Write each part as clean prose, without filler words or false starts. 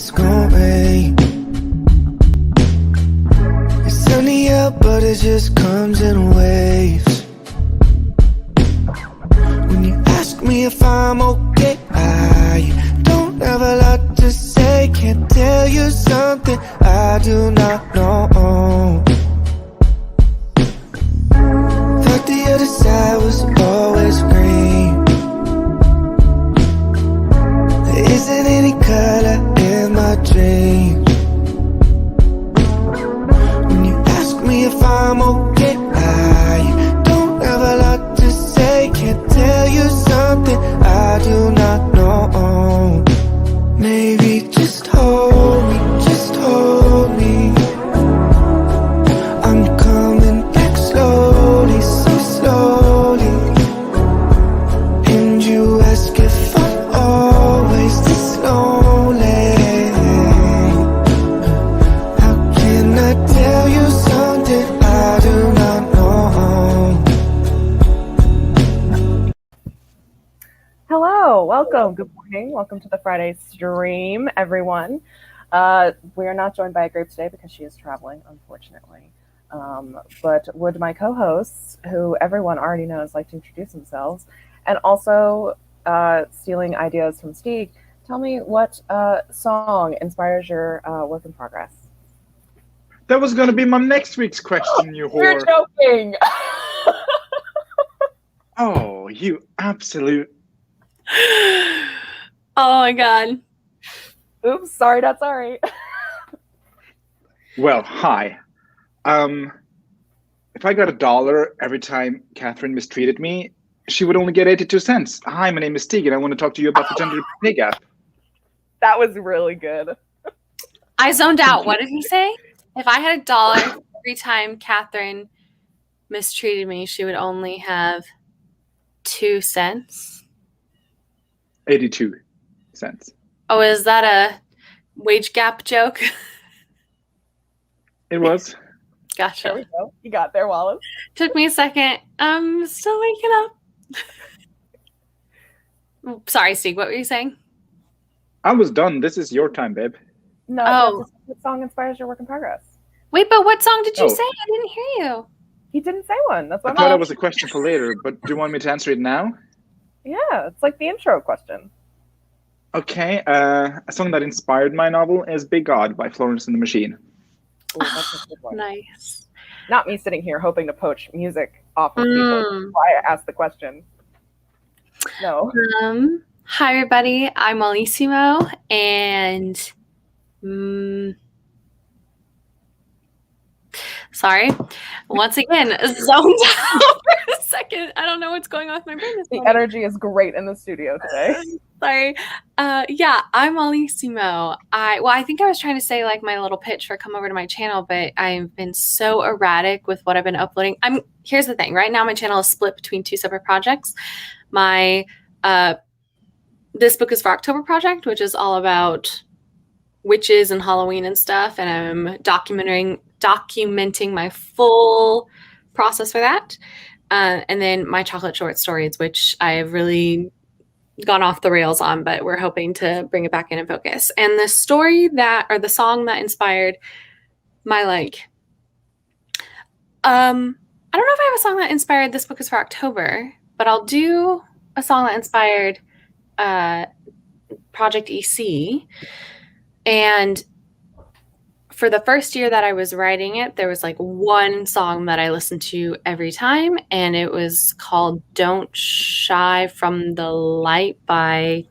it's gonna rain. It's sunny out, but it just comes in waves. When you ask me if I'm okay, I don't have a lot to say. Can't tell you something I do not know. Thought the other side was always green. There isn't any color in my dreams. When you ask me if I'm okay, I don't have a lot to say. Can't tell you something I do not know. Maybe just hold me, just hold me. I'm coming back slowly, so slowly. And you ask if I'm always this lonely. How can I tell you something I do not know? Hello, welcome, good morning, welcome to the Friday stream, everyone. We are not joined by a grape today because she is traveling, unfortunately. But would my co-hosts, who everyone already knows, like to introduce themselves, and also stealing ideas from Stieg, tell me what song inspires your work in progress? That was going to be my next week's question, you You're whore. joking! Oh, you absolute... Oh my god. Oops, sorry, not sorry. Well, hi. If I got $1 every time Catherine mistreated me, she would only get 82 cents. Hi, my name is Stig, and I want to talk to you about the gender pay gap. That was really good. I zoned out. What did he say? If I had $1 every time Catherine mistreated me, she would only have 2 cents. 82 cents. Oh, is that a wage gap joke? It was. There Gotcha. we go. You got there, Wallace. Took me a second. I'm still waking up. Sorry, Steve. What were you saying? I was done. This is your time, babe. No, Oh. that's just what song inspires your work in progress? Wait, but what song did you Oh. say? I didn't hear you. He didn't say one. That's I what thought I'm that was a question for later, but do you want me to answer it now? Yeah, it's like the intro question. Okay, a song that inspired my novel is Big God by Florence and the Machine. Ooh, that's a good one. Nice. Not me sitting here hoping to poach music off of people. That's why I asked the question. No. Hi, everybody. I'm Malissimo, and sorry. Once again, zoned out for a second. I don't know what's going on with my brain this The morning. energy is great in the studio today. Sorry. Yeah, I'm Malissimo. I think I was trying to say like my little pitch for come over to my channel, but I've been so erratic with what I've been uploading. Here's the thing. Right now, my channel is split between 2 separate projects. My This Book is for October project, which is all about witches and Halloween and stuff, and I'm documenting my full process for that. And then my chocolate short stories, which I have really gone off the rails on, but we're hoping to bring it back in and focus. And the story the song that inspired my I don't know if I have a song that inspired This Book is for October, but I'll do a song that inspired Project EC. And for the first year that I was writing it, there was like one song that I listened to every time, and it was called Don't Shy from the Light by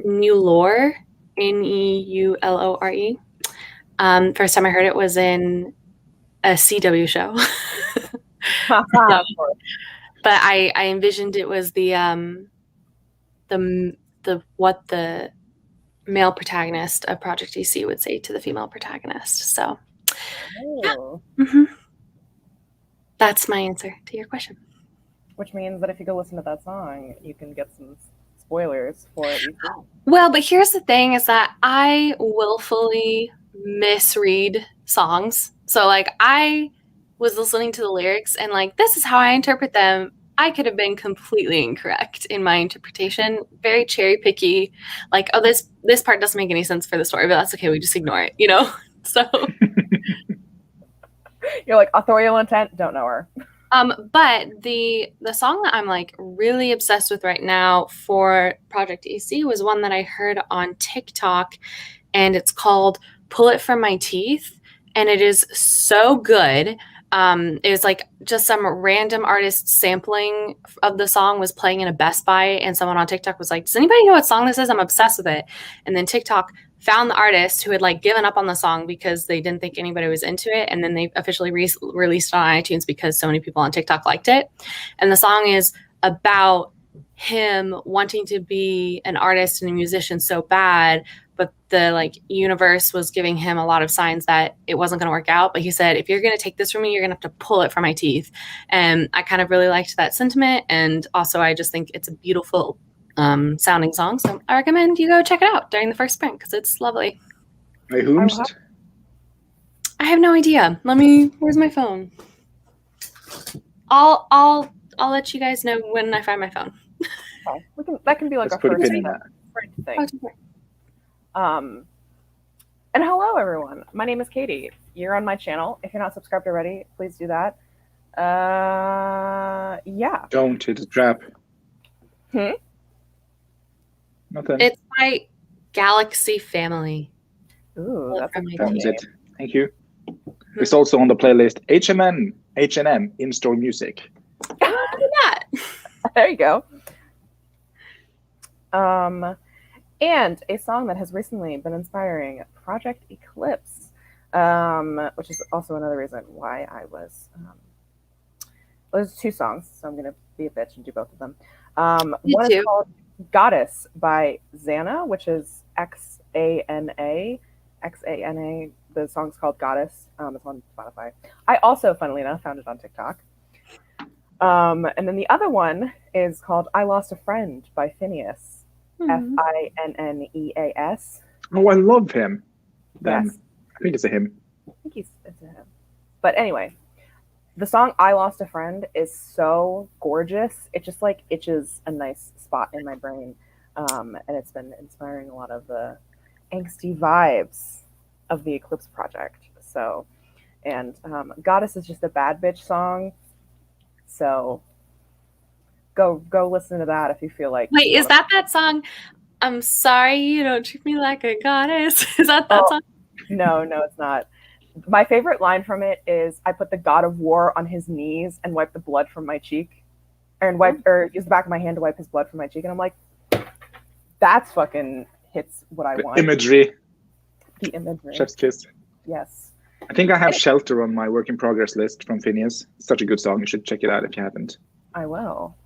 Neulore, Neulore. First time I heard it was in a CW show. But I envisioned it was what the male protagonist of Project EC would say to the female protagonist. So that's my answer to your question. Which means that if you go listen to that song, you can get some spoilers for it. Well, but here's the thing is that I willfully misread songs. So like I was listening to the lyrics and like, this is how I interpret them. I could have been completely incorrect in my interpretation. Very cherry picky. Like, oh, this part doesn't make any sense for the story, but that's okay. We just ignore it, you know? So You're like, authorial intent, don't know her. but the song that I'm like really obsessed with right now for Project AC was one that I heard on TikTok, and it's called Pull It From My Teeth, and it is so good. It was like just some random artist sampling of the song was playing in a Best Buy, and someone on TikTok was like, does anybody know what song this is? I'm obsessed with it. And then TikTok found the artist who had like given up on the song because they didn't think anybody was into it, and then they officially released it on iTunes because so many people on TikTok liked it. And the song is about him wanting to be an artist and a musician so bad, but the like universe was giving him a lot of signs that it wasn't going to work out. But he said, if you're going to take this from me, you're going to have to pull it from my teeth. And I kind of really liked that sentiment, and also I just think it's a beautiful sounding song, so I recommend you go check it out during the first spring because it's lovely. By whomst? I have no idea. Where's my phone? I'll let you guys know when I find my phone. Okay. That can be like Let's a put a first pin in that. thing. And hello everyone. My name is Katie. You're on my channel. If you're not subscribed already, please do that. Yeah. Don't hit the trap. Nothing. It's my Galaxy family. Ooh, that's a Found name. it. Thank you. It's also on the playlist H&M in-store music. Look at that. There you go. And a song that has recently been inspiring, Project Eclipse, which is also another reason why I was. Well, there's two songs, so I'm gonna be a bitch and do both of them. One is called Goddess by Xana, which is Xana. The song's called Goddess. It's on Spotify. I also, funnily enough, found it on TikTok. And then the other one is called I Lost a Friend by Phineas. Finneas. Oh, I love him. Yes. I think it's a him. I think it's a him. But anyway, the song I Lost a Friend is so gorgeous. It just like itches a nice spot in my brain. And it's been inspiring a lot of the angsty vibes of the Eclipse project. So, and Goddess is just a bad bitch song. So go listen to that if you feel like. Wait, is that song? I'm sorry you don't treat me like a goddess. Is that song? No, it's not. My favorite line from it is, I put the god of war on his knees and wipe the blood from my cheek, or use the back of my hand to wipe his blood from my cheek. And I'm like, that's fucking hits what I want. Imagery. The imagery. Chef's kiss. Yes. I think I have Shelter on my work in progress list from Phineas. Such a good song. You should check it out if you haven't. I will.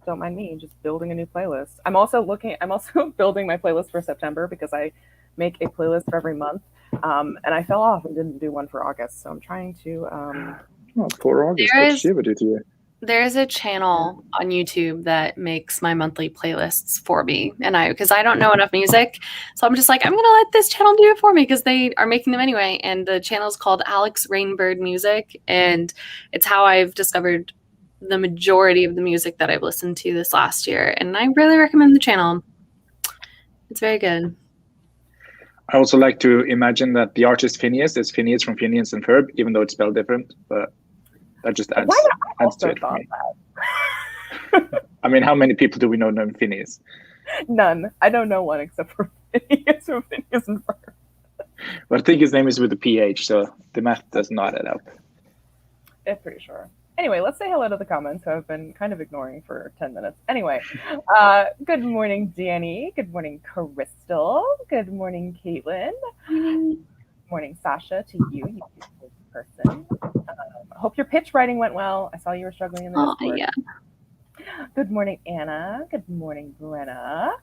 Don't mind me just building a new playlist. I'm also building my playlist for September because I make a playlist for every month. And I fell off and didn't do one for August. So I'm trying to Oh, poor August. What did she ever do to you? There's a channel on YouTube that makes my monthly playlists for me, and because I don't know enough music, so I'm just like, I'm gonna let this channel do it for me because they are making them anyway. And the channel is called Alex Rainbird Music, and it's how I've discovered the majority of the music that I've listened to this last year, and I really recommend the channel. It's very good. I also like to imagine that the artist Phineas is Phineas from Phineas and Ferb, even though it's spelled different, but that just adds to it for me. I mean, how many people do we know named Phineas? None. I don't know one except for Phineas from Phineas and Ferb. But I think his name is with a PH, so the math does not add up. I'm pretty sure. Anyway, let's say hello to the comments who I've been kind of ignoring for 10 minutes. Anyway, good morning, Danny. Good morning, Crystal. Good morning, Caitlin. Good morning, Sasha, to you beautiful person. Hope your pitch writing went well. I saw you were struggling in the Discord. Yeah. Good morning, Anna. Good morning, Brenna.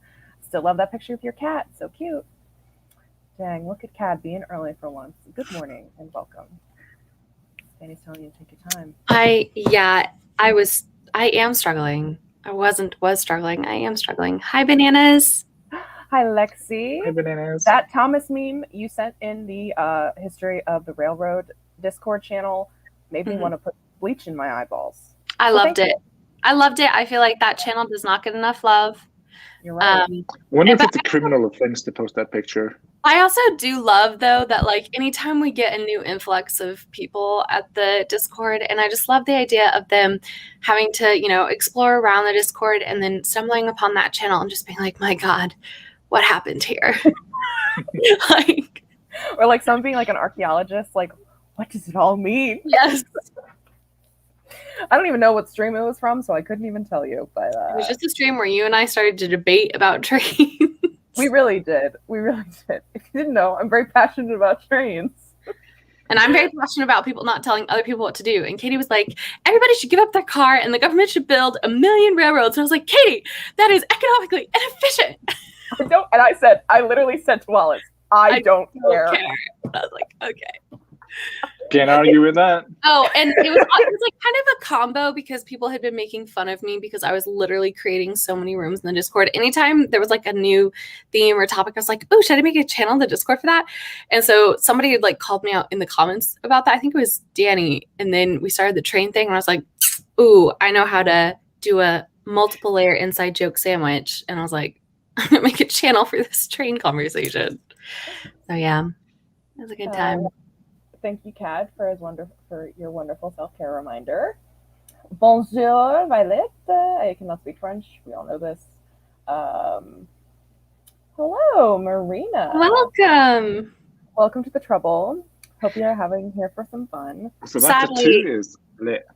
Still love that picture of your cat. So cute. Dang, look at Cat being early for once. Good morning and welcome. Danny's telling you to take your time. I am struggling. Was struggling. I am struggling. Hi, Bananas. Hi, Lexi. Hi, Bananas. That Thomas meme you sent in the History of the Railroad Discord channel made me want to put bleach in my eyeballs. I loved it. I loved it. I feel like that channel does not get enough love. You're right. I wonder if it's a criminal offense to post that picture. I also do love, though, that like anytime we get a new influx of people at the Discord, and I just love the idea of them having to, explore around the Discord and then stumbling upon that channel and just being like, my God, what happened here? Like, or like some being like an archaeologist, like, what does it all mean? Yes. I don't even know what stream it was from, so I couldn't even tell you. But it was just a stream where you and I started to debate about trains. We really did. If you didn't know, I'm very passionate about trains. And I'm very passionate about people not telling other people what to do. And Katie was like, everybody should give up their car and the government should build 1 million railroads. And I was like, Katie, that is economically inefficient. I literally said to Wallace, I don't care. I was like, okay. Can't argue with that. Oh, and it was like kind of a combo because people had been making fun of me because I was literally creating so many rooms in the Discord. Anytime there was like a new theme or topic, I was like, oh, should I make a channel in the Discord for that? And so somebody had like called me out in the comments about that. I think it was Danny. And then we started the train thing and I was like, ooh, I know how to do a multiple layer inside joke sandwich. And I was like, I'm going to make a channel for this train conversation. So yeah, it was a good time. Thank you, Cad, for your wonderful self-care reminder. Bonjour, Violet. I cannot speak French. We all know this. Hello, Marina. Welcome. Welcome to the Trouble. Hope you're having here for some fun. So Banter 2 is lit.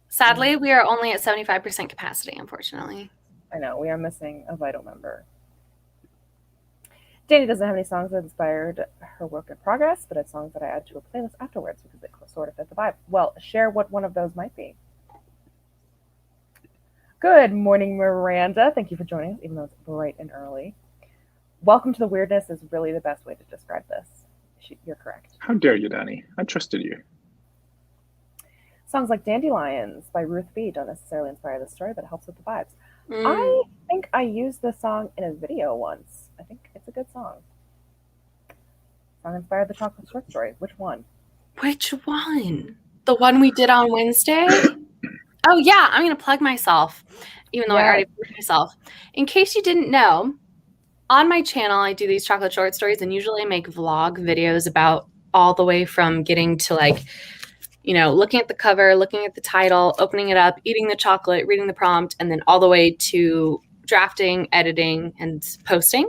Sadly, we are only at 75% capacity, unfortunately. I know. We are missing a vital member. Danny doesn't have any songs that inspired her work in progress, but it's songs that I add to a playlist afterwards because they sort of fit the vibe. Well, share what one of those might be. Good morning, Miranda. Thank you for joining us, even though it's bright and early. Welcome to the weirdness is really the best way to describe this. You're correct. How dare you, Danny? I trusted you. Songs like Dandelions by Ruth B. don't necessarily inspire the story, but it helps with the vibes. I think I used this song in a video once. I think it's a good song. Song inspired the chocolate short story. Which one? Which one? The one we did on Wednesday? Oh, yeah. I'm going to plug myself, even though I already plugged myself. In case you didn't know, on my channel, I do these chocolate short stories and usually I make vlog videos about all the way from getting to like, looking at the cover, looking at the title, opening it up, eating the chocolate, reading the prompt, and then all the way to drafting, editing, and posting.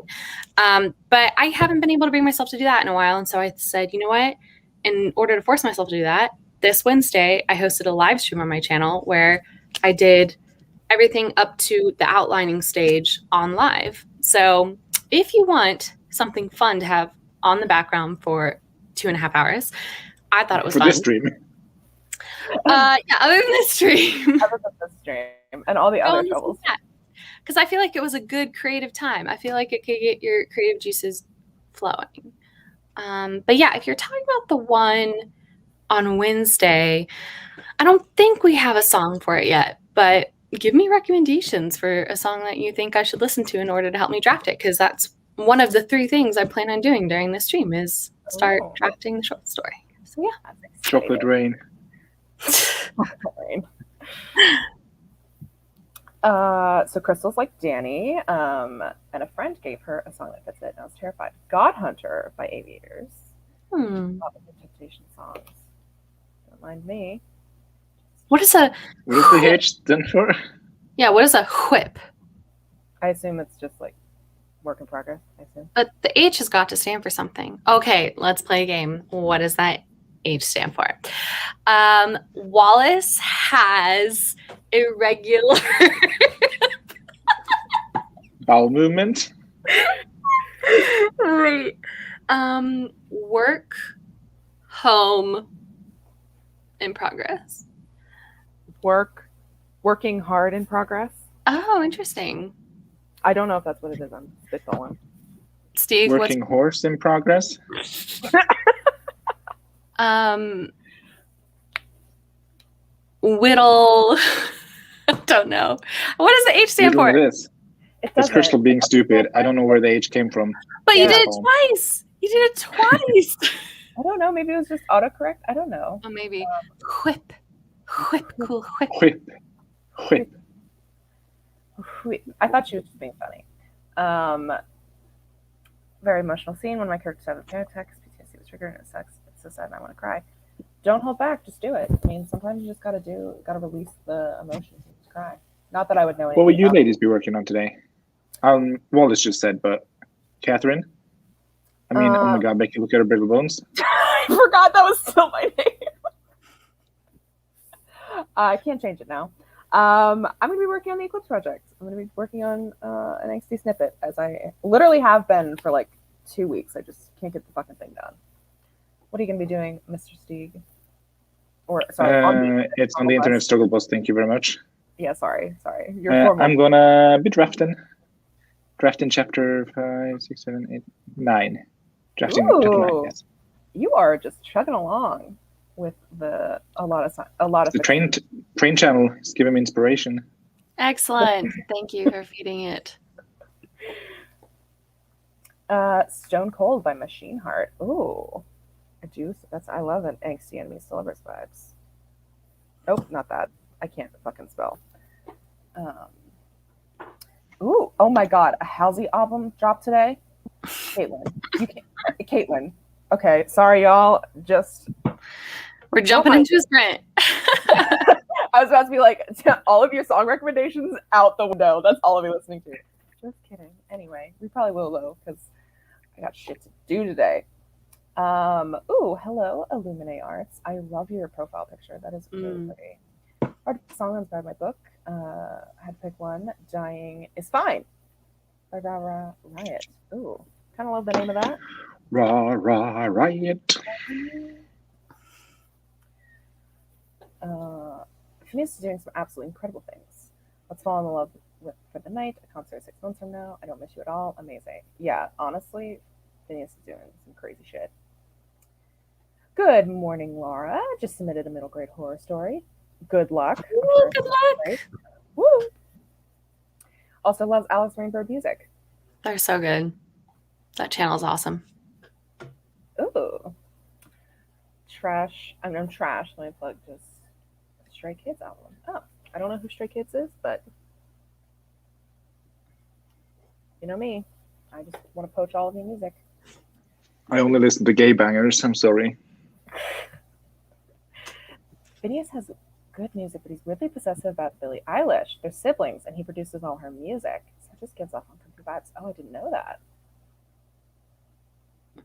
But I haven't been able to bring myself to do that in a while. And so I said, you know what? In order to force myself to do that, this Wednesday, I hosted a live stream on my channel where I did everything up to the outlining stage on live. So if you want something fun to have on the background for 2.5 hours, I thought it was fun. For this stream. Other than this stream. Other than this stream and all the other troubles. Because I feel like it was a good creative time. I feel like it could get your creative juices flowing. But yeah, if you're talking about the one on Wednesday, I don't think we have a song for it yet, but give me recommendations for a song that you think I should listen to in order to help me draft it, because that's one of the 3 things I plan on doing during this stream is start drafting the short story. So yeah. Chocolate rain. Chocolate rain. So Crystal's like Danny, and a friend gave her a song that fits it, and I was terrified. God Hunter by Aviators. Temptation songs. Don't mind me. What is the H stand for? Yeah, what is a whip? I assume it's just like work in progress, I assume. But the H has got to stand for something. Okay, let's play a game. What does that H stand for? Wallace has irregular bowel movement. Right. Work, home, in progress. Working hard in progress. Oh, interesting. I don't know if that's what it is. I'm spitballing. Steve, working horse in progress. Whittle. I don't know. What does the H stand for? This. It's Crystal being stupid. I don't know where the H came from. But you did it twice. You did it twice. I don't know. Maybe it was just autocorrect. I don't know. Oh, maybe. Whip. Whip. Cool. Whip. Whip. Whip. I thought she was just being funny. Very emotional scene when my characters have a panic attack because PTSD was triggered and it sucks. It's so sad and I want to cry. Don't hold back. Just do it. I mean, sometimes you just gotta release the emotions and just cry. Not that I would know anything. What will you about ladies be working on today? Wallace just said, but Catherine? I mean, oh my God, Becky, look at her brittle bones. I forgot that was still my name. I can't change it now. I'm going to be working on the Eclipse project. I'm going to be working on an angsty snippet, as I literally have been for like 2 weeks. I just can't get the fucking thing done. What are you going to be doing, Mr. Steeg? Or sorry, it's on the Internet Struggle Bus. Thank you very much. Yeah, sorry. I'm gonna be drafting chapter 5, 6, 7, 8, 9. Drafting chapter 9. Yes. You are just chugging along with a lot of the train channel is giving me inspiration. Excellent. Thank you for feeding it. Stone Cold by Machine Heart. Ooh, a juice. I love an angsty enemy celebrate vibes. Nope, not that. I can't fucking spell. Ooh, oh my God, a Halsey album dropped today. Caitlin. Okay, sorry y'all. We're jumping into a sprint. I was about to be like, all of your song recommendations out the window. That's all I'll be listening to. Just kidding. Anyway, we probably will though, because I got shit to do today. Ooh, hello, Illuminate Arts. I love your profile picture. That is really pretty. Hard song inspired my book. I had to pick one. Dying is Fine by Rah Rah Riot. Ooh, kind of love the name of that. Rah Rah Riot. Phineas is doing some absolutely incredible things. Let's fall in love with for the night. A concert 6 months from now. I don't miss you at all. Amazing. Yeah, honestly, Phineas is doing some crazy shit. Good morning, Laura. Just submitted a middle grade horror story. Good luck. Ooh, good luck. Woo. Also loves Alex Rainbird music. They're so good. That channel's awesome. Ooh. Trash. I'm trash. Let me plug this Stray Kids album. Oh, I don't know who Stray Kids is, but you know me. I just want to poach all of your music. I only listen to gay bangers. I'm sorry. Phineas has good music, but he's weirdly possessive about Billie Eilish. They're siblings, and he produces all her music. So it just gives off on country vibes. Oh, I didn't know that. I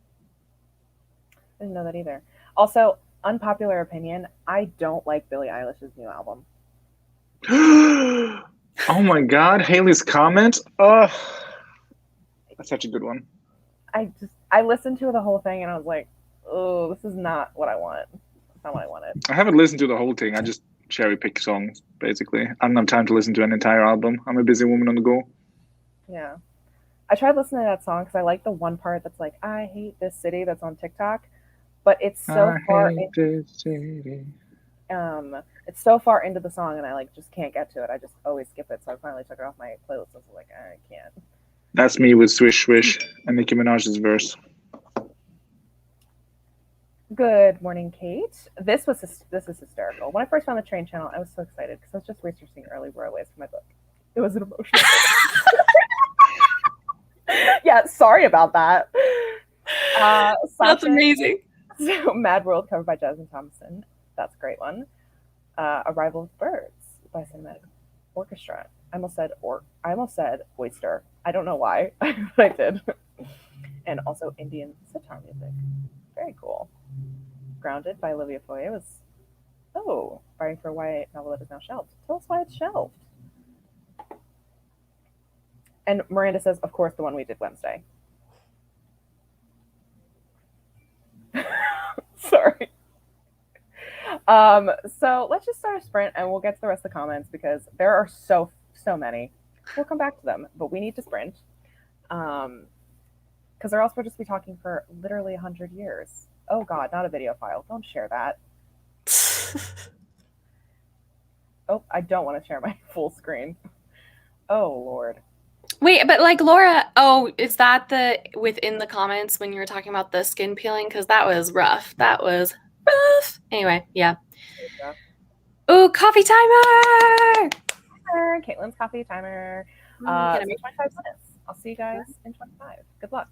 didn't know that either. Also, unpopular opinion, I don't like Billie Eilish's new album. Oh my God, Haley's comment. Oh, that's such a good one. I listened to the whole thing and I was like, oh, this is not what I want. It's not what I wanted. I haven't listened to the whole thing. I just cherry pick songs, basically. I don't have time to listen to an entire album. I'm a busy woman on the go. Yeah. I tried listening to that song because I like the one part that's like, I hate this city, that's on TikTok. But it's so far it's so far into the song and I like just can't get to it. I just always skip it. So I finally took it off my playlist. I was like, I can't. That's me with Swish Swish and Nicki Minaj's verse. Good morning, Kate. This is hysterical. When I first found the train channel, I was so excited because I was just researching early royalways for my book. It was an emotional. Yeah, sorry about that. That's amazing. So, Mad World covered by Jasmine Thompson. That's a great one. Arrival of Birds by Cinematic Orchestra. I almost said oyster. I don't know why, but I did. And also Indian sitar music. Very cool. Grounded by Olivia Foye was writing for a YA novel that is now shelved. Tell us why it's shelved. And Miranda says, of course, the one we did Wednesday. Sorry. So let's just start a sprint and we'll get to the rest of the comments because there are so many. We'll come back to them, but we need to sprint. Because or else we'll just be talking for literally 100 years. Oh God, not a video file. Don't share that. Oh, I don't want to share my full screen. Oh Lord. Wait, but like Laura, is that within the comments when you were talking about the skin peeling? Because that was rough. That was rough. Anyway, yeah. Oh, coffee timer! timer. Caitlin's coffee timer. So 25 minutes. I'll see you guys in 25. Good luck.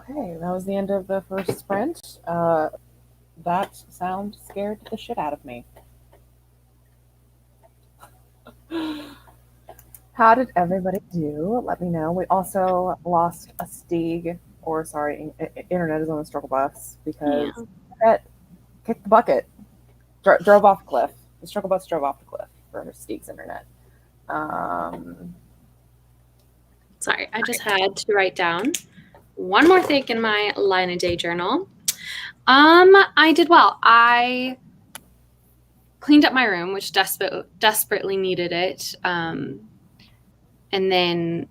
Okay, that was the end of the first sprint. That sound scared the shit out of me. How did everybody do? Let me know. We also lost a Stieg, or sorry, internet is on the struggle bus because it kicked the bucket, drove off the cliff. The struggle bus drove off the cliff for Stieg's internet. Sorry, I just had to write down one more thing in my line a day journal. I did well. I cleaned up my room, which desperately needed it. And then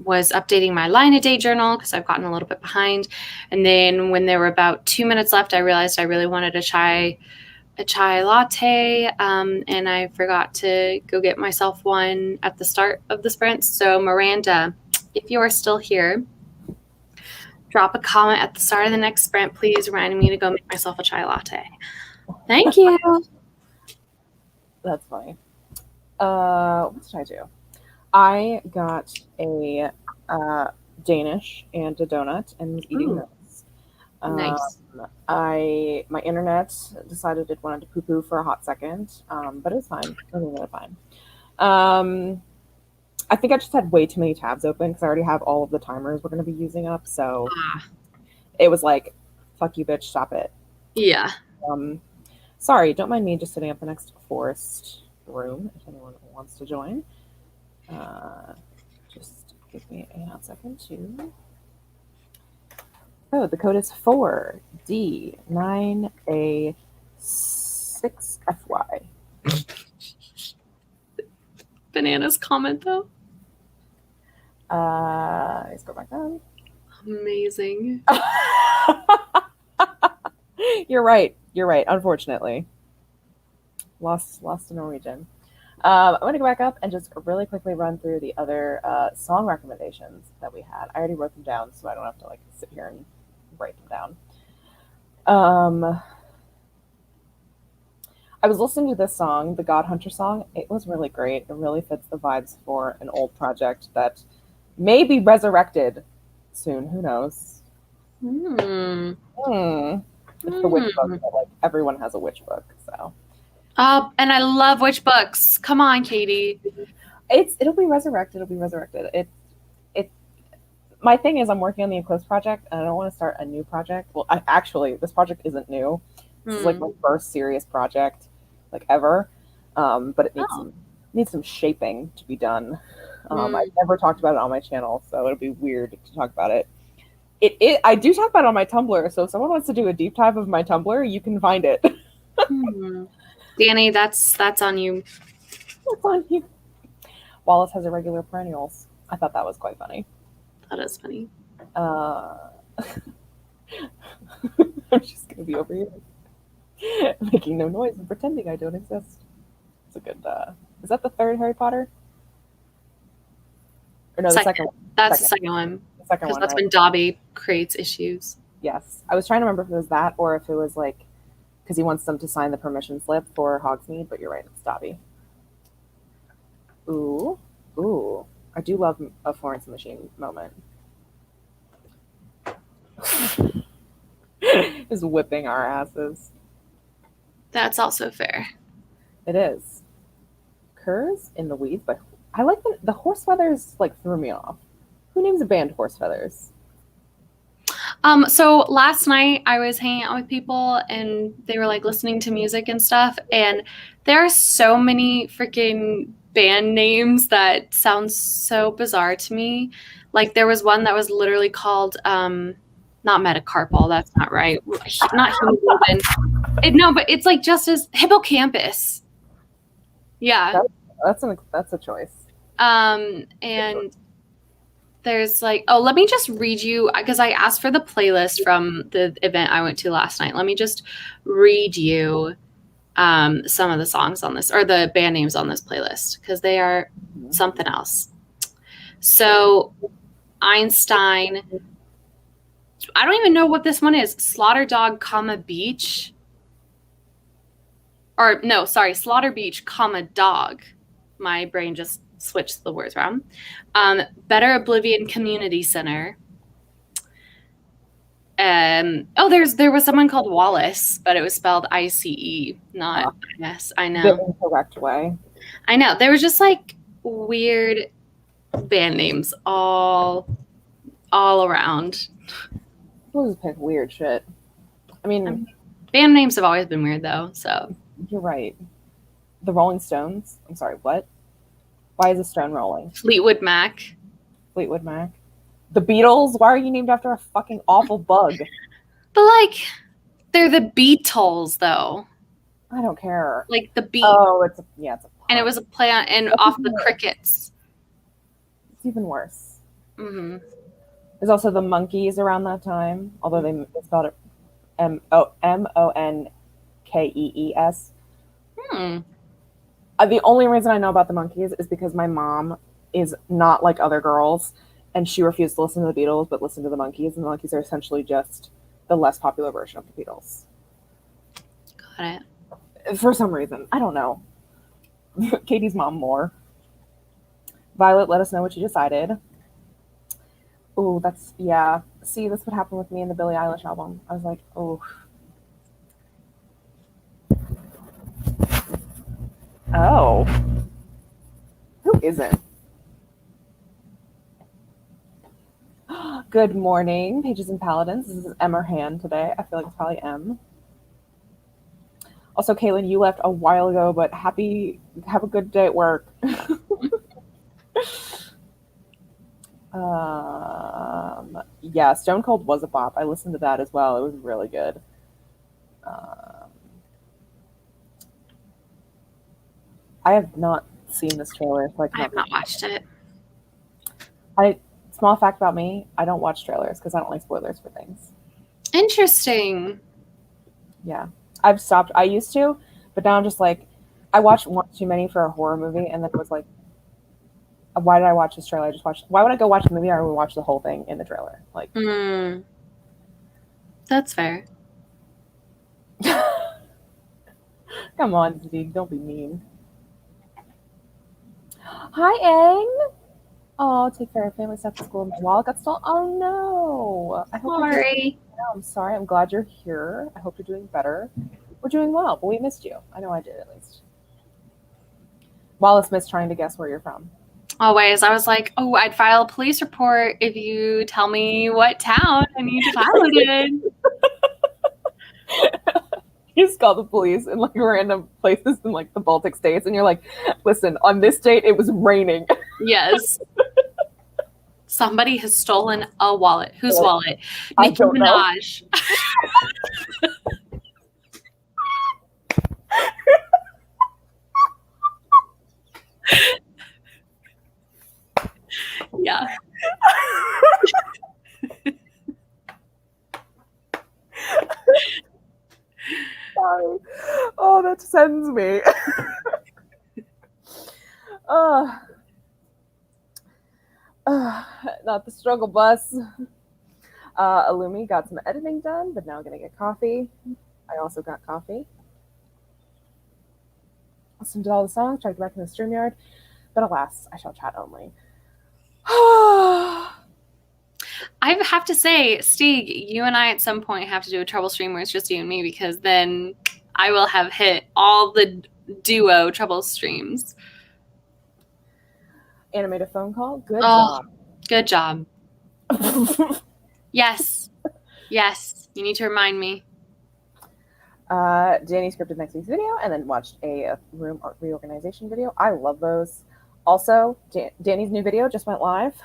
was updating my line a day journal because I've gotten a little bit behind. And then when there were about 2 minutes left, I realized I really wanted a chai latte. And I forgot to go get myself one at the start of the sprint. So Miranda, if you are still here, drop a comment at the start of the next sprint, please, reminding me to go make myself a chai latte. Thank you. That's funny. What did I do? I got a Danish and a donut and was eating those. Nice. My internet decided it wanted to poo-poo for a hot second, but it was fine. It was really fine. I think I just had way too many tabs open because I already have all of the timers we're going to be using up. So it was like, fuck you, bitch, stop it. Yeah. Sorry, don't mind me just sitting up the next forest room if anyone wants to join. Just give me a hot second too. Oh, the code is 4D9A6FY. Bananas comment though. Let's go back down. Amazing. You're right. Unfortunately, lost to Norwegian. I'm going to go back up and just really quickly run through the other song recommendations that we had. I already wrote them down, so I don't have to like sit here and write them down. I was listening to this song, the God Hunter song. It was really great. It really fits the vibes for an old project that may be resurrected soon. Who knows? It's the witch book, but like everyone has a witch book, so. And I love witch books. Come on, Katie. It'll be resurrected. My thing is, I'm working on the Eclipse project, and I don't want to start a new project. Well, this project isn't new. This is like my first serious project, like ever. But it needs some shaping to be done. I've never talked about it on my channel, so it'll be weird to talk about it. I do talk about it on my Tumblr, so if someone wants to do a deep dive of my Tumblr, you can find it. Danny, that's on you. That's on you. Wallace has irregular perennials. I thought that was quite funny. That is funny. I'm just gonna be over here making no noise and pretending I don't exist. It's a good. Is that the third Harry Potter? Or no, the second one. That's the second one. The second one. That's when Dobby creates issues. Yes, I was trying to remember if it was that or if it was like because he wants them to sign the permission slip for Hogsmeade. But you're right, it's Dobby. Ooh. I do love a Florence and the Machine moment. Is whipping our asses. That's also fair. It is. Curs in the Weeds, but I like the horse feathers like threw me off. Who names a band Horse Feathers? So last night I was hanging out with people and they were like listening to music and stuff, and there are so many freaking band names that sound so bizarre to me. Like there was one that was literally called not metacarpal, that's not right. Not hemoglobin. No, but it's like just as hippocampus. Yeah. That's a choice. And there's like, let me just read you, because I asked for the playlist from the event I went to last night. Let me just read you some of the songs on this, or the band names on this playlist, because they are something else. So Einstein, I don't even know what this one is. Slaughter Dog, Beach. Or no, sorry, Slaughter Beach, Dog. My brain just switched the words around. Better Oblivion Community Center. There was someone called Wallace, but it was spelled ICE, not yes. I know. The incorrect way. I know. There was just like weird band names all around. People just pick weird shit. I mean, band names have always been weird though, so. You're right. The Rolling Stones? I'm sorry, what? Why is the stone rolling? Fleetwood Mac. Fleetwood Mac. The Beatles? Why are you named after a fucking awful bug? But like, they're the Beatles though. I don't care. Like the beat. Oh, it's a pun. And it was a play on and off the Crickets. It's even worse. Mm-hmm. There's also the Monkees around that time, although they spelled it Monkees. The only reason I know about the Monkees is because my mom is not like other girls, and she refused to listen to the Beatles, but listened to the Monkees, and the Monkees are essentially just the less popular version of the Beatles. Got it. For some reason. I don't know. Katie's mom more. Violet, let us know what you decided. Oh, that's, yeah. See, this would happen with me in the Billie Eilish album. I was like, oh. Oh. Who isn't? Good morning, Pages and Paladins. This is M or Han today. I feel like it's probably M. Also, Caitlin, you left a while ago, but have a good day at work. Yeah, Stone Cold was a bop. I listened to that as well. It was really good. I have not seen this trailer, so I have not watched it. Small fact about me, I don't watch trailers because I don't like spoilers for things. Interesting. Yeah. I've stopped. I used to, but now I'm just like, I watched one too many for a horror movie, and then it was like, why did I watch this trailer? Why would I go watch a movie? I would watch the whole thing in the trailer. Like, that's fair. Come on, Zeke, don't be mean. Hi, Aang. Oh, take care of family stuff to school. My wallet got stolen. Oh no! Sorry. I'm sorry. I'm glad you're here. I hope you're doing better. We're doing well, but we missed you. I know I did, at least. Wallace missed trying to guess where you're from. Always. I was like, oh, I'd file a police report if you tell me what town I need to file it in. You just call the police in like random places in like the Baltic states, and you're like, listen, on this date it was raining. Yes. Somebody has stolen a wallet. Whose wallet? I Nicki don't Minaj. Yeah. Sorry. Oh, that sends me. Not the struggle bus. Illumi got some editing done, but now gonna get coffee. I also got coffee. Listened to all the songs, tried to back in the StreamYard, but alas, I shall chat only. I have to say, Stieg, you and I at some point have to do a trouble stream where it's just you and me, because then I will have hit all the duo trouble streams. Animate a phone call. Good job. Good job. Yes. Yes. You need to remind me. Danny scripted next week's video and then watched a room reorganization video. I love those. Also, Danny's new video just went live.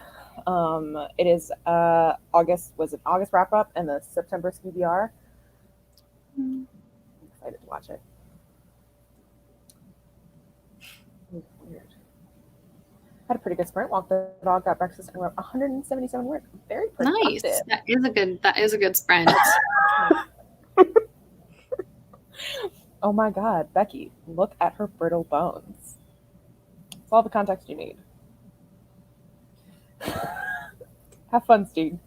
It is August wrap up and the September SKBR. I'm excited to watch it. Weird. Had a pretty good sprint. Walked the dog, got breakfast, and wrote 177 words. Very productive. Nice. That is a good sprint. Oh my God, Becky! Look at her brittle bones. It's all the context you need. Have fun, Steve.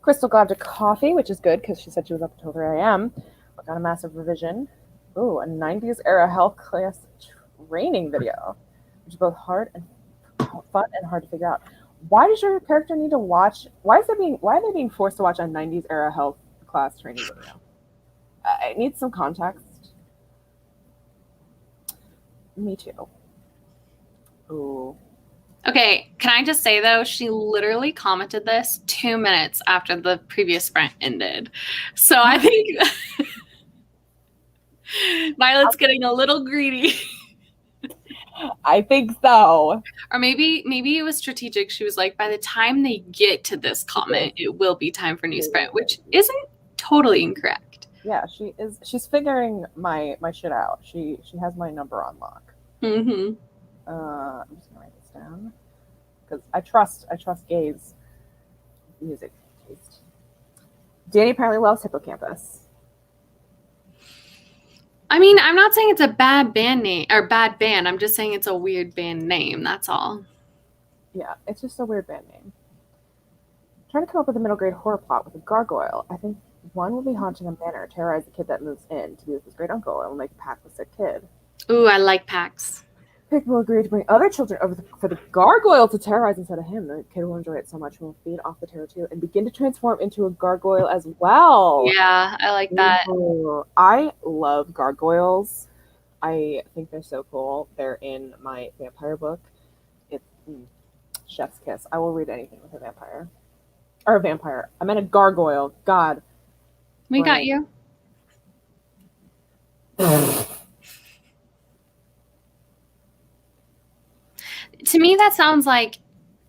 Crystal grabbed a coffee, which is good because she said she was up until 3 a.m. But got a massive revision. Ooh, a 90s era health class training video, which is both hard and fun and hard to figure out. Why does your character need to watch? Why are they being forced to watch a 90s era health class training video? It needs some context. Me too. Ooh. Okay, can I just say though, she literally commented this 2 minutes after the previous sprint ended. So I think Violet's getting a little greedy. I think so. Or maybe it was strategic. She was like, by the time they get to this comment, it will be time for new sprint, which isn't totally incorrect. Yeah, she is. She's figuring my shit out. She has my number on lock. Mm-hmm. I'm just gonna write this down because I trust Gabe's music taste. Danny apparently loves Hippocampus. I mean, I'm not saying it's a bad band name or bad band. I'm just saying it's a weird band name. That's all. Yeah, it's just a weird band name. I'm trying to come up with a middle grade horror plot with a gargoyle. I think one will be haunting a manor, terrorize the kid that moves in to be with his great uncle, and will make a pact with sick kid. Ooh, I like packs. Pig will agree to bring other children over for the gargoyle to terrorize instead of him. The kid will enjoy it so much and will feed off the terror too and begin to transform into a gargoyle as well. Yeah, I like that. Ooh, I love gargoyles. I think they're so cool. They're in my vampire book. It's chef's kiss. I will read anything with a vampire. Or a vampire. I meant a gargoyle. God. We got you. To me, that sounds like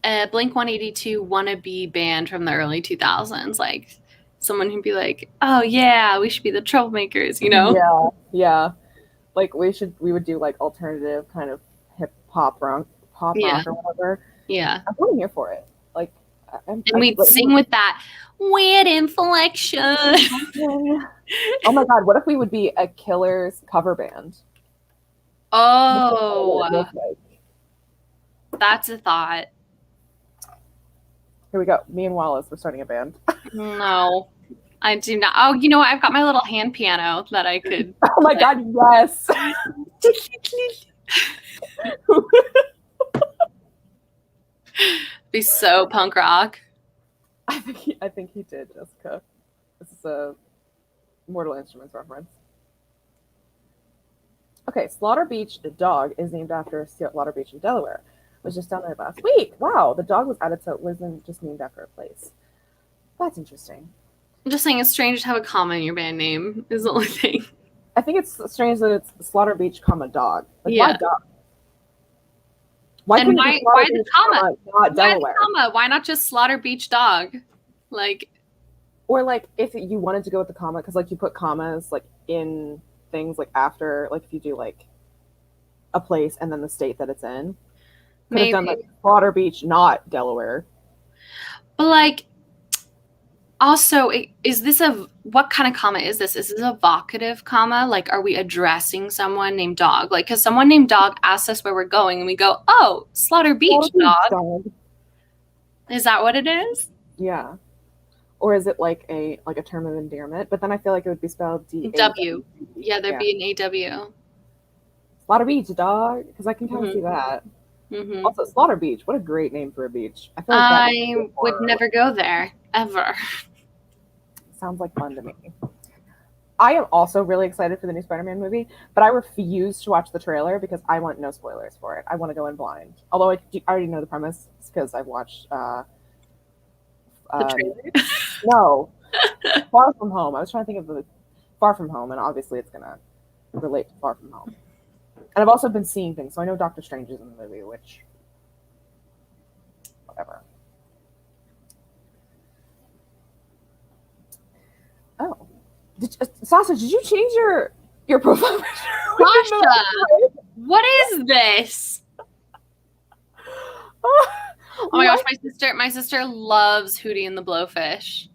a Blink-182 wannabe band from the early 2000s. Like someone who'd be like, "Oh yeah, we should be the troublemakers," you know? Yeah. Like we would do like alternative kind of hip hop rock or whatever. Yeah. I'm really here for it. Like, and we'd sing with that weird inflection. Oh my God! What if we would be a Killers cover band? Oh. That's a thought. Here we go. Me and Wallace, we're starting a band. No, I do not. Oh, you know what? I've got my little hand piano that I could. Oh my God, yes. Be so punk rock. I think he did, Jessica. This is a Mortal Instruments reference. Okay, Slaughter Beach dog is named after Slaughter Beach in Delaware. Was just down there last week. Wow, the dog was added to it wasn't just named after a place. That's interesting. I'm just saying it's strange to have a comma in your band name is the only thing. I think it's strange that it's Slaughter Beach, dog. Like, yeah. Why dog? Why the comma? Not Delaware? Why not just Slaughter Beach dog? Like, or like if you wanted to go with the comma, because like you put commas like in things like after, like if you do like a place and then the state that it's in. Could have done like Slaughter Beach, not Delaware. But like, also, is this what kind of comma is this? Is this a vocative comma? Like, are we addressing someone named Dog? Like, because someone named Dog asks us where we're going, and we go, "Oh, Slaughter Beach, dog." Is that what it is? Yeah. Or is it like a term of endearment? But then I feel like it would be spelled D-W. Yeah, there'd be an A-W. Slaughter Beach, dog. Because I can kind of see that. Mm-hmm. Also, Slaughter Beach. What a great name for a beach. I feel like I would never go there, ever. Sounds like fun to me. I am also really excited for the new Spider-Man movie, but I refuse to watch the trailer because I want no spoilers for it. I want to go in blind. Although I already know the premise because I've watched... the trailer? No. Far From Home. I was trying to think of the Far From Home, and obviously it's going to relate to Far From Home. And I've also been seeing things, so I know Doctor Strange is in the movie, which... whatever. Oh. Sasha, did you change your profile picture? Sasha! What is this? Oh my gosh, my sister loves Hootie and the Blowfish.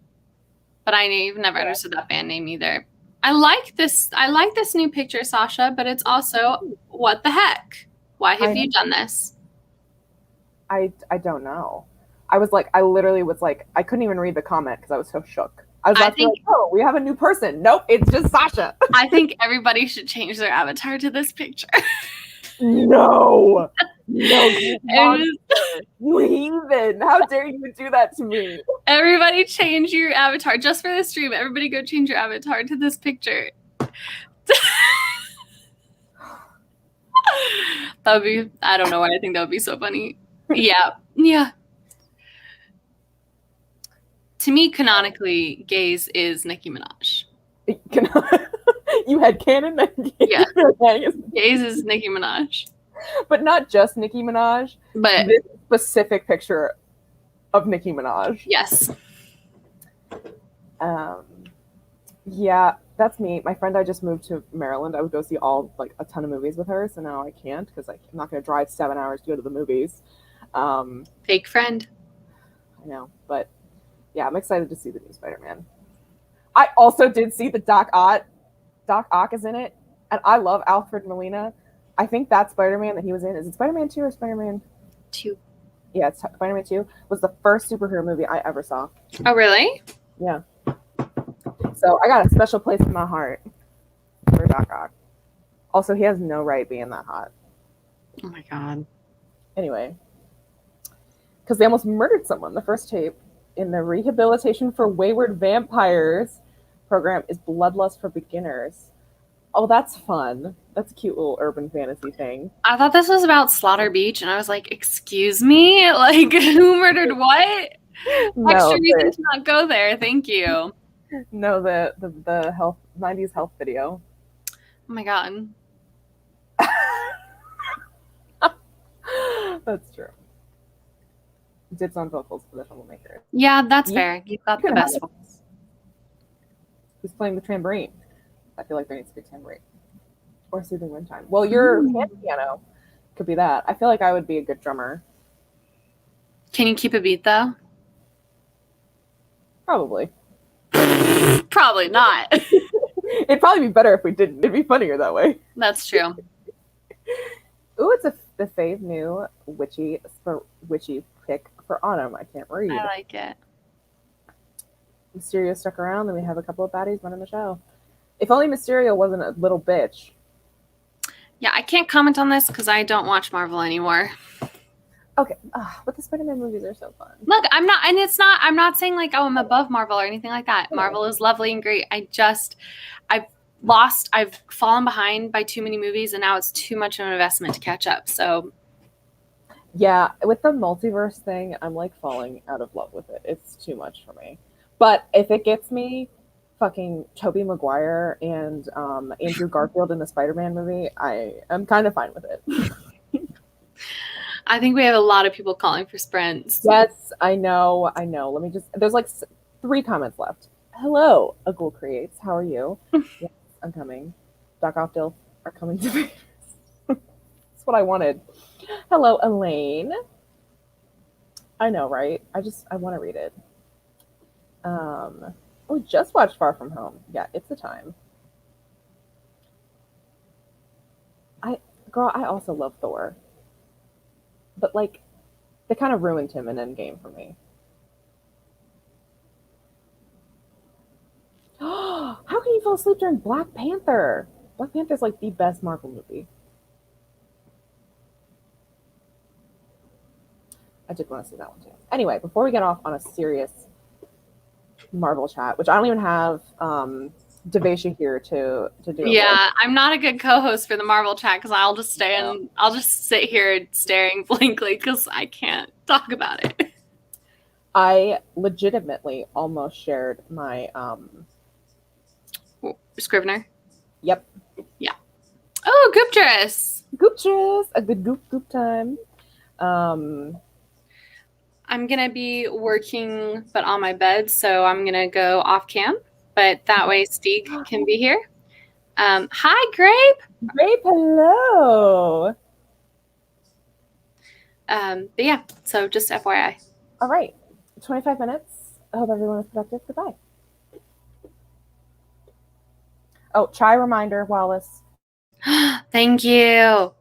But I've never understood that band name either. I like this new picture, Sasha, but it's also, what the heck? Why have you done this? I don't know. I literally was like, I couldn't even read the comment because I was so shook. I was like, oh, we have a new person. Nope, it's just Sasha. I think everybody should change their avatar to this picture. No. No, you monster. You heathen. How dare you do that to me? Everybody change your avatar just for this stream. Everybody go change your avatar to this picture. That would be, I don't know why I think that would be so funny. Yeah. Yeah. To me, canonically, gaze is Nicki Minaj. You had canon and yeah. Gaze is Nicki Minaj. But not just Nicki Minaj. But this specific picture of Nicki Minaj. Yes. Yeah, that's me. My friend, I just moved to Maryland. I would go see a ton of movies with her, so now I can't because I'm not going to drive 7 hours to go to the movies. Fake friend. I know, but yeah, I'm excited to see the new Spider-Man. I also did see the Doc Ock. Doc Ock is in it, and I love Alfred Molina. I think that Spider-Man that he was in, is it Spider-Man 2 or Spider-Man 2? Yeah, it's Spider-Man 2 was the first superhero movie I ever saw. Oh, really? Yeah. So I got a special place in my heart for Doc Ock. Also, he has no right being that hot. Oh my god. Anyway, because they almost murdered someone. The first tape in the Rehabilitation for Wayward Vampires program is Bloodlust for Beginners. Oh, that's fun. That's a cute little urban fantasy thing. I thought this was about Slaughter Beach, and I was like, excuse me? Like, who murdered what? No, extra reason to not go there. Thank you. No, the health 90s health video. Oh my god. That's true. Dibs on vocals for the troublemakers. Yeah, that's fair. You've got the best ones. Who's playing the tambourine? I feel like there needs to be a tambourine. Or soothing wind chime. Well, your piano could be that. I feel like I would be a good drummer. Can you keep a beat though? Probably. Probably not. It'd probably be better if we didn't. It'd be funnier that way. That's true. Ooh, it's the fave new witchy pick for autumn. I can't read. I like it. Mysterio stuck around, then we have a couple of baddies running the show. If only Mysterio wasn't a little bitch. Yeah, I can't comment on this because I don't watch Marvel anymore. Okay, but the Spider-Man movies are so fun. Look, I'm not saying like, oh, I'm above Marvel or anything like that. Marvel is lovely and great. I've fallen behind by too many movies, and now it's too much of an investment to catch up. So yeah, with the multiverse thing, I'm like falling out of love with it. It's too much for me. But if it gets me fucking Tobey Maguire and Andrew Garfield in the Spider-Man movie, I'm kind of fine with it. I think we have a lot of people calling for sprints. Yes, I know. Let me just, there's like 3 comments left. Hello, Agul Creates. How are you? Yes, I'm coming. Doc Ockdale are coming to me. That's what I wanted. Hello, Elaine. I know, right? I want to read it. Oh, just watched Far From Home. Yeah, it's the time. I also love Thor. But like, they kind of ruined him in Endgame for me. How can you fall asleep during Black Panther? Black Panther's like the best Marvel movie. I did want to see that one too. Anyway, before we get off on a serious Marvel chat, which I don't even have Devesha here to do. Yeah, I'm not a good co-host for the Marvel chat because I'll just I'll just sit here staring blankly because I can't talk about it. I legitimately almost shared my Scrivener. Yep. Yeah. Oh, Goop Dress. Goop Dress. A good goop time. I'm gonna be working but on my bed, so I'm gonna go off cam. But that way Steeg can be here. Hi, Grape. Grape, hello. But yeah, so just FYI. All right. 25 minutes. I hope everyone is productive. Goodbye. Oh, chai reminder, Wallace. Thank you.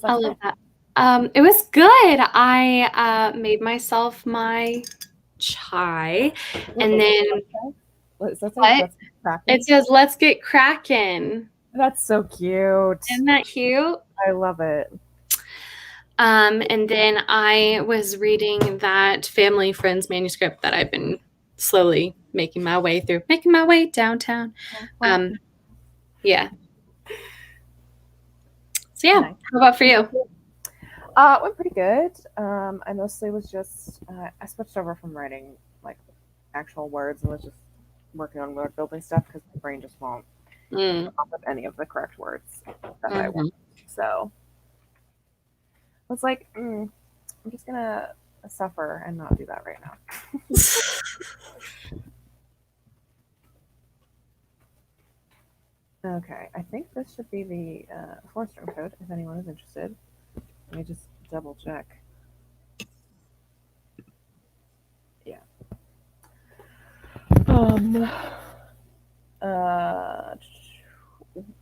How's that? I love that. It was good. I made myself my chai, and then what? It says, "Let's get cracking." That's so cute. Isn't that cute? I love it. And then I was reading that Family Friends manuscript that I've been slowly making my way downtown. Yeah. So yeah, nice. How about for you? It went pretty good. I mostly was just I switched over from writing like actual words and was just working on word building stuff because my brain just won't come up with any of the correct words that I want. So I was like, I'm just gonna suffer and not do that right now. Okay, I think this should be the 4-string code if anyone is interested. Let me just double check. Yeah.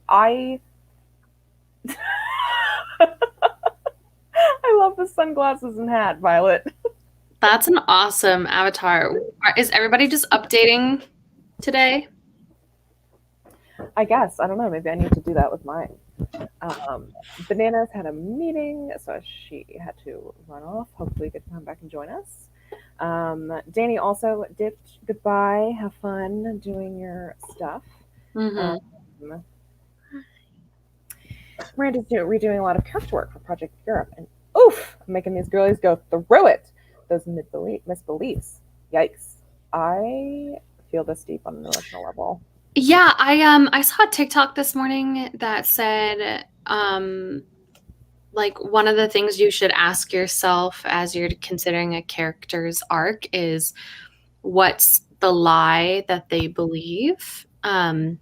I love the sunglasses and hat, Violet. That's an awesome avatar. Is everybody just updating today? I guess. I don't know. Maybe I need to do that with mine. Bananas had a meeting, so she had to run off. Hopefully, get to come back and join us. Danny also dipped. Goodbye. Have fun doing your stuff. Miranda's redoing a lot of character work for Project Europe, and oof, making these girlies go through it. Those misbeliefs. Yikes. I feel this deep on an emotional level. Yeah, I saw a TikTok this morning that said like one of the things you should ask yourself as you're considering a character's arc is what's the lie that they believe. And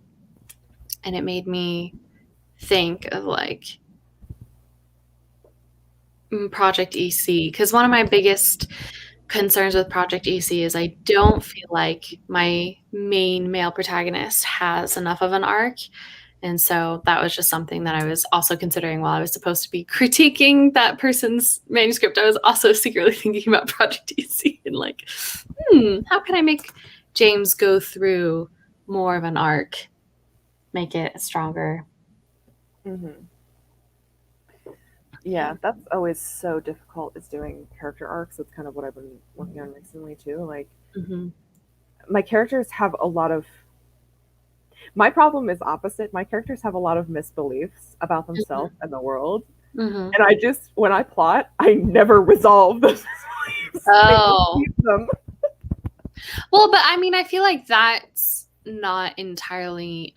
it made me think of like Project EC, because one of my biggest concerns with Project EC is I don't feel like my main male protagonist has enough of an arc. And so that was just something that I was also considering while I was supposed to be critiquing that person's manuscript. I was also secretly thinking about Project EC and like, how can I make James go through more of an arc, make it stronger? Yeah, that's always so difficult, is doing character arcs. That's kind of what I've been working on recently too. Like, my characters have a lot of... My problem is opposite. My characters have a lot of misbeliefs about themselves and the world. And I just, when I plot, I never resolve those misbeliefs. Oh. Well, but I mean, I feel like that's not entirely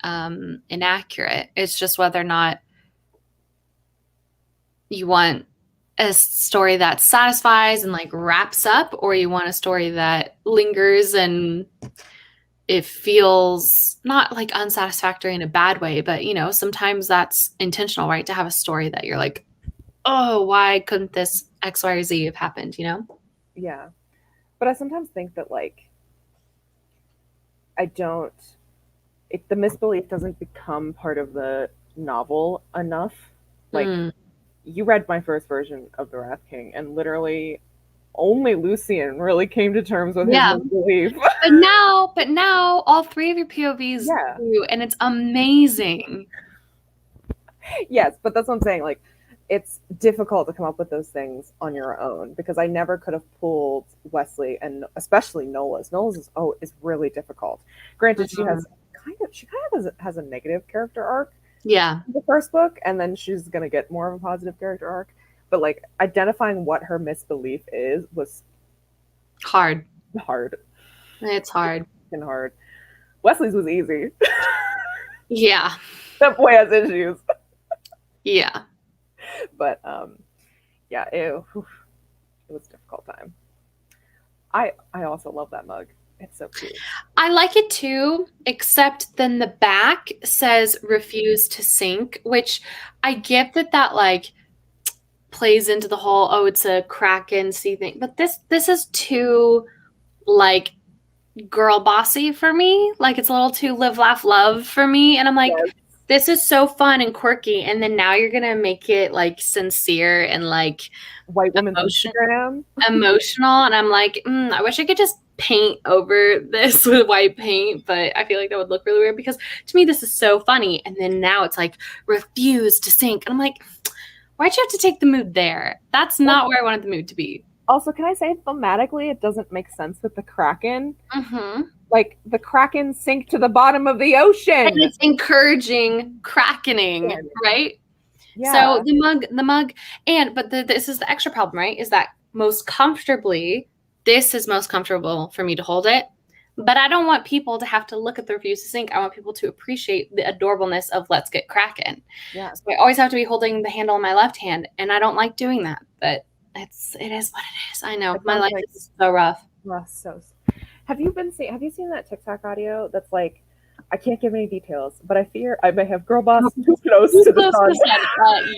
inaccurate. It's just whether or not you want a story that satisfies and like wraps up, or you want a story that lingers and it feels not like unsatisfactory in a bad way, but you know, sometimes that's intentional, right? To have a story that you're like, oh, why couldn't this X, Y, or Z have happened, you know? Yeah. But I sometimes think that like, the misbelief doesn't become part of the novel enough. Like, you read my first version of The Wrath King, and literally only Lucian really came to terms with his misbelief. But now all three of your POVs do, and it's amazing. Yes, but that's what I'm saying. Like, it's difficult to come up with those things on your own, because I never could have pulled Wesley, and especially Nola's. Nola's is really difficult. Granted, she kind of has a negative character arc. Yeah. In the first book, and then she's gonna get more of a positive character arc. But like, identifying what her misbelief was hard. It's hard. And hard. Wesley's was easy. Yeah. That boy has issues. Yeah. But yeah, it was a difficult time. I also love that mug. It's so cute. I like it too, except then the back says refuse to sink, which I get that like plays into the whole, oh, it's a Kraken sea thing. But this is too like girl bossy for me. Like, it's a little too live, laugh, love for me. And I'm like, this is so fun and quirky, and then now you're gonna make it like sincere and like white woman's Instagram emotional, and I'm like, I wish I could just paint over this with white paint, but I feel like that would look really weird because to me this is so funny, and then now it's like refuse to sink, and I'm like, why'd you have to take the mood there? That's not where I wanted the mood to be. Also, can I say thematically it doesn't make sense with the Kraken? Mm-hmm. Like the Kraken sink to the bottom of the ocean. And it's encouraging krakening, right? Yeah. So the mug, but this is the extra problem, right? Is that this is most comfortable for me to hold it. But I don't want people to have to look at the refuse to sink. I want people to appreciate the adorableness of let's get kraken. Yeah. So I always have to be holding the handle in my left hand, and I don't like doing that. But it is what it is. I know my life is so rough. Have you seen that TikTok audio that's like, I can't give any details, but I fear I may have girl boss too close to the sun.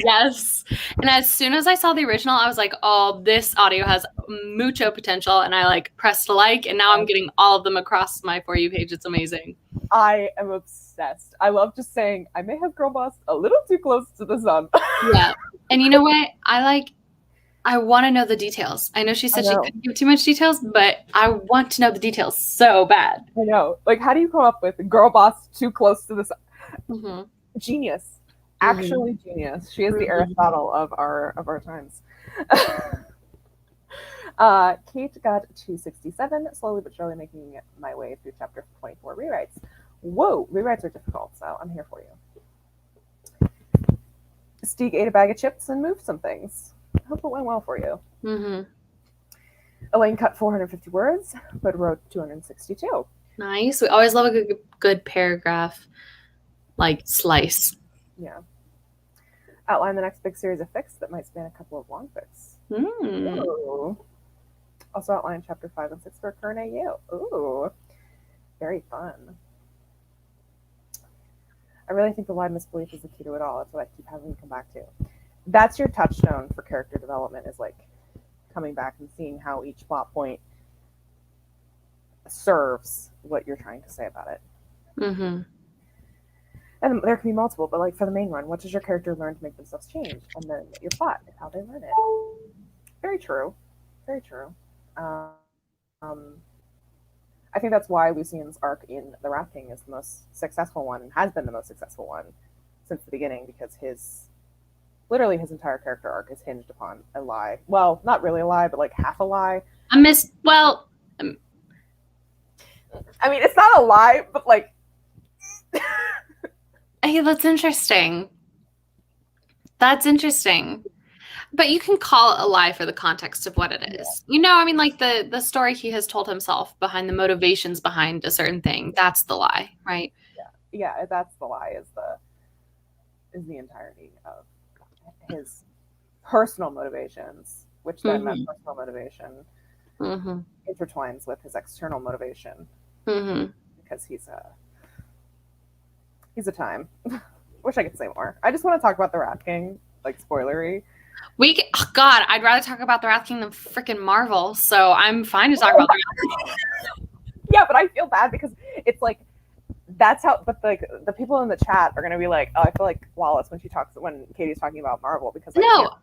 Yes. And as soon as I saw the original, I was like, oh, this audio has mucho potential. And I like pressed like, and now I'm getting all of them across my For You page. It's amazing. I am obsessed. I love just saying, I may have girl boss a little too close to the sun. Yeah. And you know what? I want to know the details. I know she said she couldn't give too much details, but I want to know the details so bad. I know. Like, how do you come up with girl boss too close to the sun? Mm-hmm. Genius. Actually genius. She is the Aristotle of our times. Kate got 267, slowly but surely making my way through chapter 24 rewrites. Whoa, rewrites are difficult, so I'm here for you. Stieg ate a bag of chips and moved some things. I hope it went well for you. Mm-hmm. Elaine cut 450 words, but wrote 262. Nice. We always love a good paragraph, like slice. Yeah. Outline the next big series of fics that might span a couple of long fics. Ooh. Also outline chapter 5 and 6 for current AU. Ooh. Very fun. I really think the wide misbelief is the key to it all. That's what I keep having to come back to. That's your touchstone for character development, is like coming back and seeing how each plot point serves what you're trying to say about it. Mm-hmm. And there can be multiple, but like for the main run, what does your character learn to make themselves change? And then your plot is how they learn it. Very true. Very true. I think that's why Lucien's arc in The Wrath King is the most successful one, and has been the most successful one since the beginning, because literally his entire character arc is hinged upon a lie. Well, not really a lie, but like half a lie. I mean, it's not a lie, but like... Hey, that's interesting. But you can call it a lie for the context of what it is. Yeah. You know, I mean, like the story he has told himself behind the motivations behind a certain thing, that's the lie, right? Yeah, that's the lie, is the entirety of his personal motivations, which then that personal motivation intertwines with his external motivation, because he's a time. Wish I could say more. I just want to talk about The Wrath King, like spoilery. God, I'd rather talk about The Wrath King than freaking Marvel, so I'm fine to talk about The Wrath King. Yeah, but I feel bad because it's like, that's how, but like the people in the chat are gonna be like, oh, I feel like Wallace when Katie's talking about Marvel, because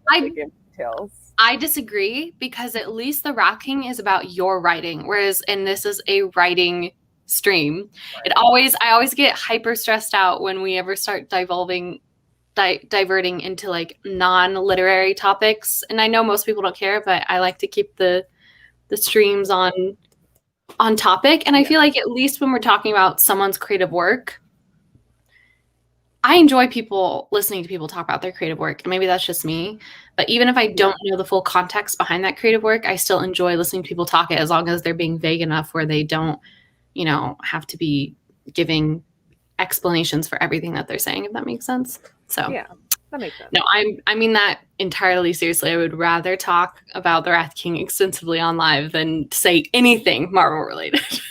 I give details. I disagree, because at least The Wrath King is about your writing, and this is a writing stream. Right. I always get hyper stressed out when we ever start diverting into like non-literary topics, and I know most people don't care, but I like to keep the streams on topic. And I feel like at least when we're talking about someone's creative work, I enjoy listening to people talk about their creative work. And maybe that's just me, but even if I don't know the full context behind that creative work, I still enjoy listening to people talk it, as long as they're being vague enough where they don't, have to be giving explanations for everything that they're saying, if that makes sense. So yeah, that makes sense. No, I mean that entirely seriously. I would rather talk about The Wrath King extensively on live than say anything Marvel related.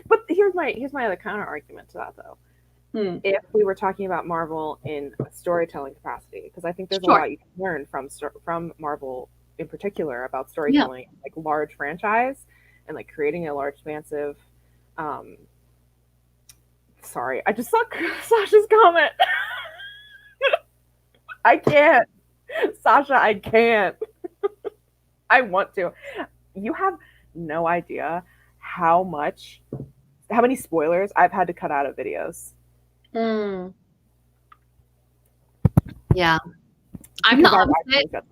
But here's my other counter argument to that, though. If we were talking about Marvel in a storytelling capacity, because I think there's a lot you can learn from Marvel in particular about storytelling, like large franchise and like creating a large, expansive Sorry, I just saw Sasha's comment. I can't. Sasha, I can't. I want to. You have no idea how many spoilers I've had to cut out of videos. Yeah. I'm the opposite.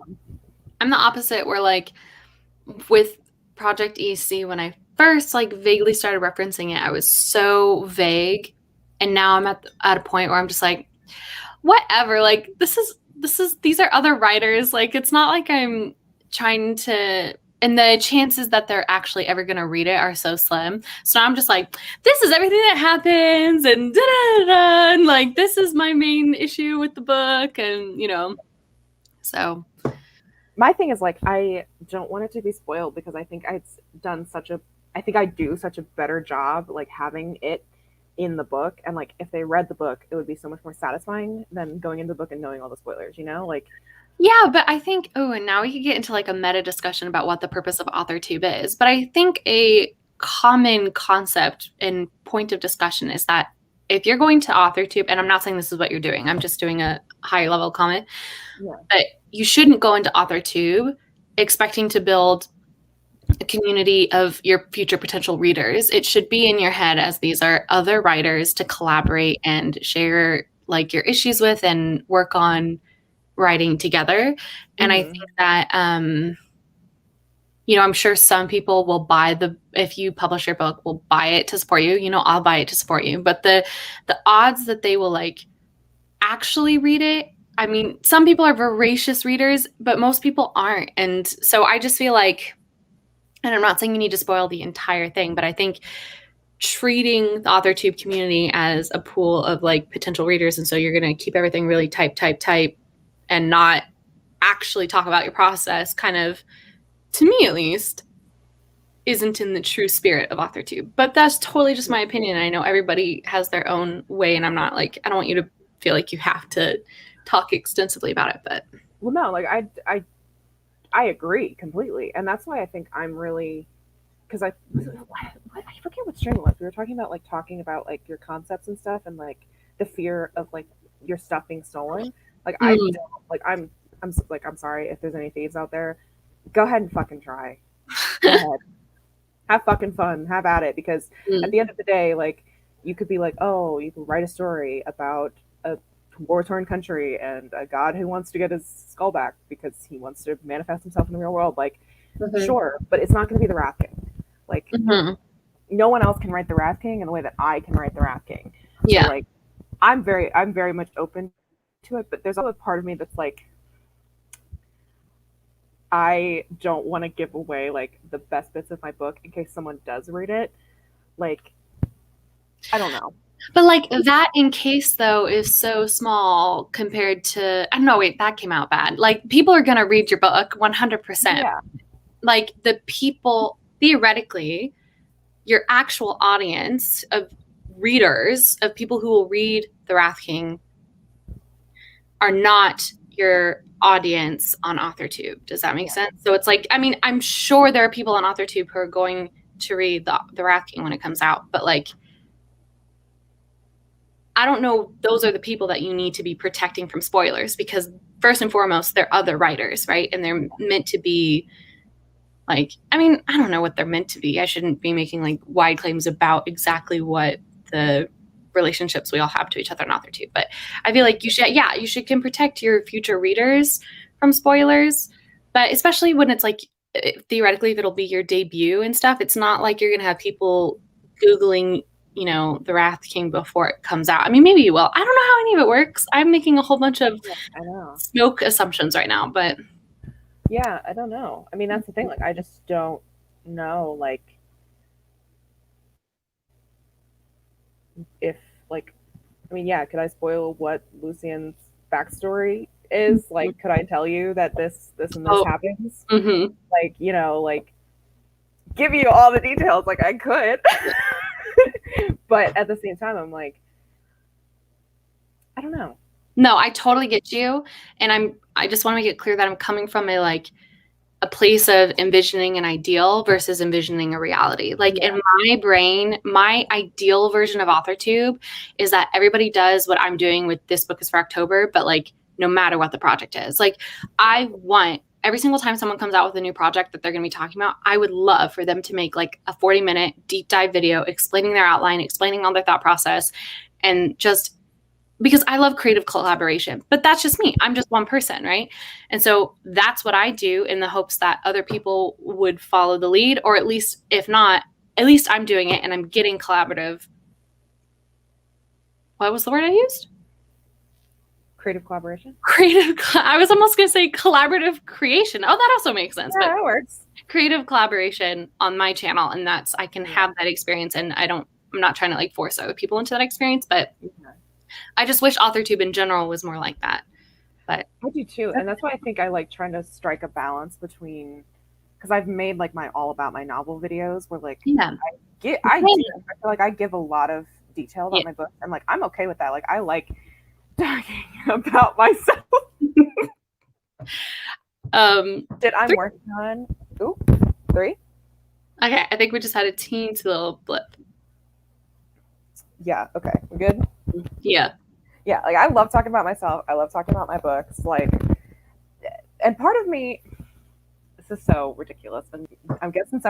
I'm the opposite where like with Project EC, when I first like vaguely started referencing it, I was so vague. And now I'm at a point where I'm just like, whatever, like these are other writers. Like it's not like I'm trying to, and the chances that they're actually ever going to read it are so slim. So I'm just like, this is everything that happens and da-da-da-da, and like this is my main issue with the book, and you know, so my thing is like I don't want it to be spoiled because I think I do such a better job like having it in the book, and like if they read the book it would be so much more satisfying than going into the book and knowing all the spoilers, you know, like yeah. But I think and now we could get into like a meta discussion about what the purpose of AuthorTube is, but I think a common concept and point of discussion is that if you're going to AuthorTube, and I'm not saying this is what you're doing, I'm just doing a higher level comment, but you shouldn't go into AuthorTube expecting to build a community of your future potential readers. It should be in your head as these are other writers to collaborate and share like your issues with and work on writing together. And I think that, you know, I'm sure some people will if you publish your book, will buy it to support you. You know, I'll buy it to support you. But the odds that they will like actually read it, I mean, some people are voracious readers, but most people aren't. And so I just feel like, and I'm not saying you need to spoil the entire thing, but I think treating the AuthorTube community as a pool of like potential readers, and so you're going to keep everything really type, and not actually talk about your process, kind of, to me at least, isn't in the true spirit of AuthorTube. But that's totally just my opinion. I know everybody has their own way, and I'm not like, I don't want you to feel like you have to talk extensively about it. But well, no, like I agree completely, and that's why I think I'm really, because I forget what stream it was. We were talking about like your concepts and stuff, and like the fear of like your stuff being stolen. Like I don't like I'm sorry if there's any thieves out there. Go ahead and fucking try. Go ahead, have fucking fun, have at it. Because at the end of the day, like you could be like, oh, you can write a story about a war-torn country and a god who wants to get his skull back because he wants to manifest himself in the real world. Like, sure, but it's not going to be the Wrath King. Like, no one else can write the Wrath King in the way that I can write the Wrath King. Yeah, so, like, I'm very much open to it, but there's also a part of me that's like, I don't want to give away like the best bits of my book in case someone does read it. Like, I don't know. But like that in case though is so small compared to, I don't know, wait, that came out bad. Like people are going to read your book 100%. Yeah. Like the people, theoretically, your actual audience of readers, of people who will read The Wrath King are not your audience on AuthorTube. Does that make sense? So it's like, I mean, I'm sure there are people on AuthorTube who are going to read the Wrath King when it comes out, but like, I don't know, those are the people that you need to be protecting from spoilers because first and foremost, they're other writers, right? And they're meant to be like, I mean, I don't know what they're meant to be. I shouldn't be making like wide claims about exactly what the relationships we all have to each other on AuthorTube. But I feel like you can protect your future readers from spoilers, but especially when it's like, theoretically, if it'll be your debut and stuff, it's not like you're going to have people Googling, you know, The Wrath King before it comes out. I mean, maybe you will. I don't know how any of it works. I'm making a whole bunch of smoke assumptions right now, but yeah, I don't know. I mean, that's the thing. Like, I just don't know, like, if, like, I mean, yeah, could I spoil what Lucien's backstory is? Like, could I tell you that this and this happens? Like, you know, like, give you all the details. Like, I could. But at the same time, I'm like, I don't know. No, I totally get you. And I just want to make it clear that I'm coming from a like a place of envisioning an ideal versus envisioning a reality. Like in my brain, my ideal version of AuthorTube is that everybody does what I'm doing with This Book is for October, but like no matter what the project is. Like I want every single time someone comes out with a new project that they're going to be talking about, I would love for them to make like a 40-minute deep dive video explaining their outline, explaining all their thought process, and just because I love creative collaboration, but that's just me. I'm just one person, right? And so that's what I do in the hopes that other people would follow the lead, or at least, if not, at least I'm doing it and I'm getting collaborative. What was the word I used? Creative collaboration. I was almost going to say collaborative creation. Oh, that also makes sense. Yeah, but that works. Creative collaboration on my channel, and that's I can have that experience, and I'm not trying to like force other people into that experience, but I just wish AuthorTube in general was more like that. But I do too, and that's why I think I like trying to strike a balance between, because I've made like my all about my novel videos where like I feel like I give a lot of detail about my book, and like I'm okay with that. Like I like talking about myself. Did I'm working on 3? Okay, I think we just had a teensy little blip. Yeah, okay. We're good? Yeah. Yeah, like I love talking about myself. I love talking about my books. Like, and part of me, this is so ridiculous, and I'm guessing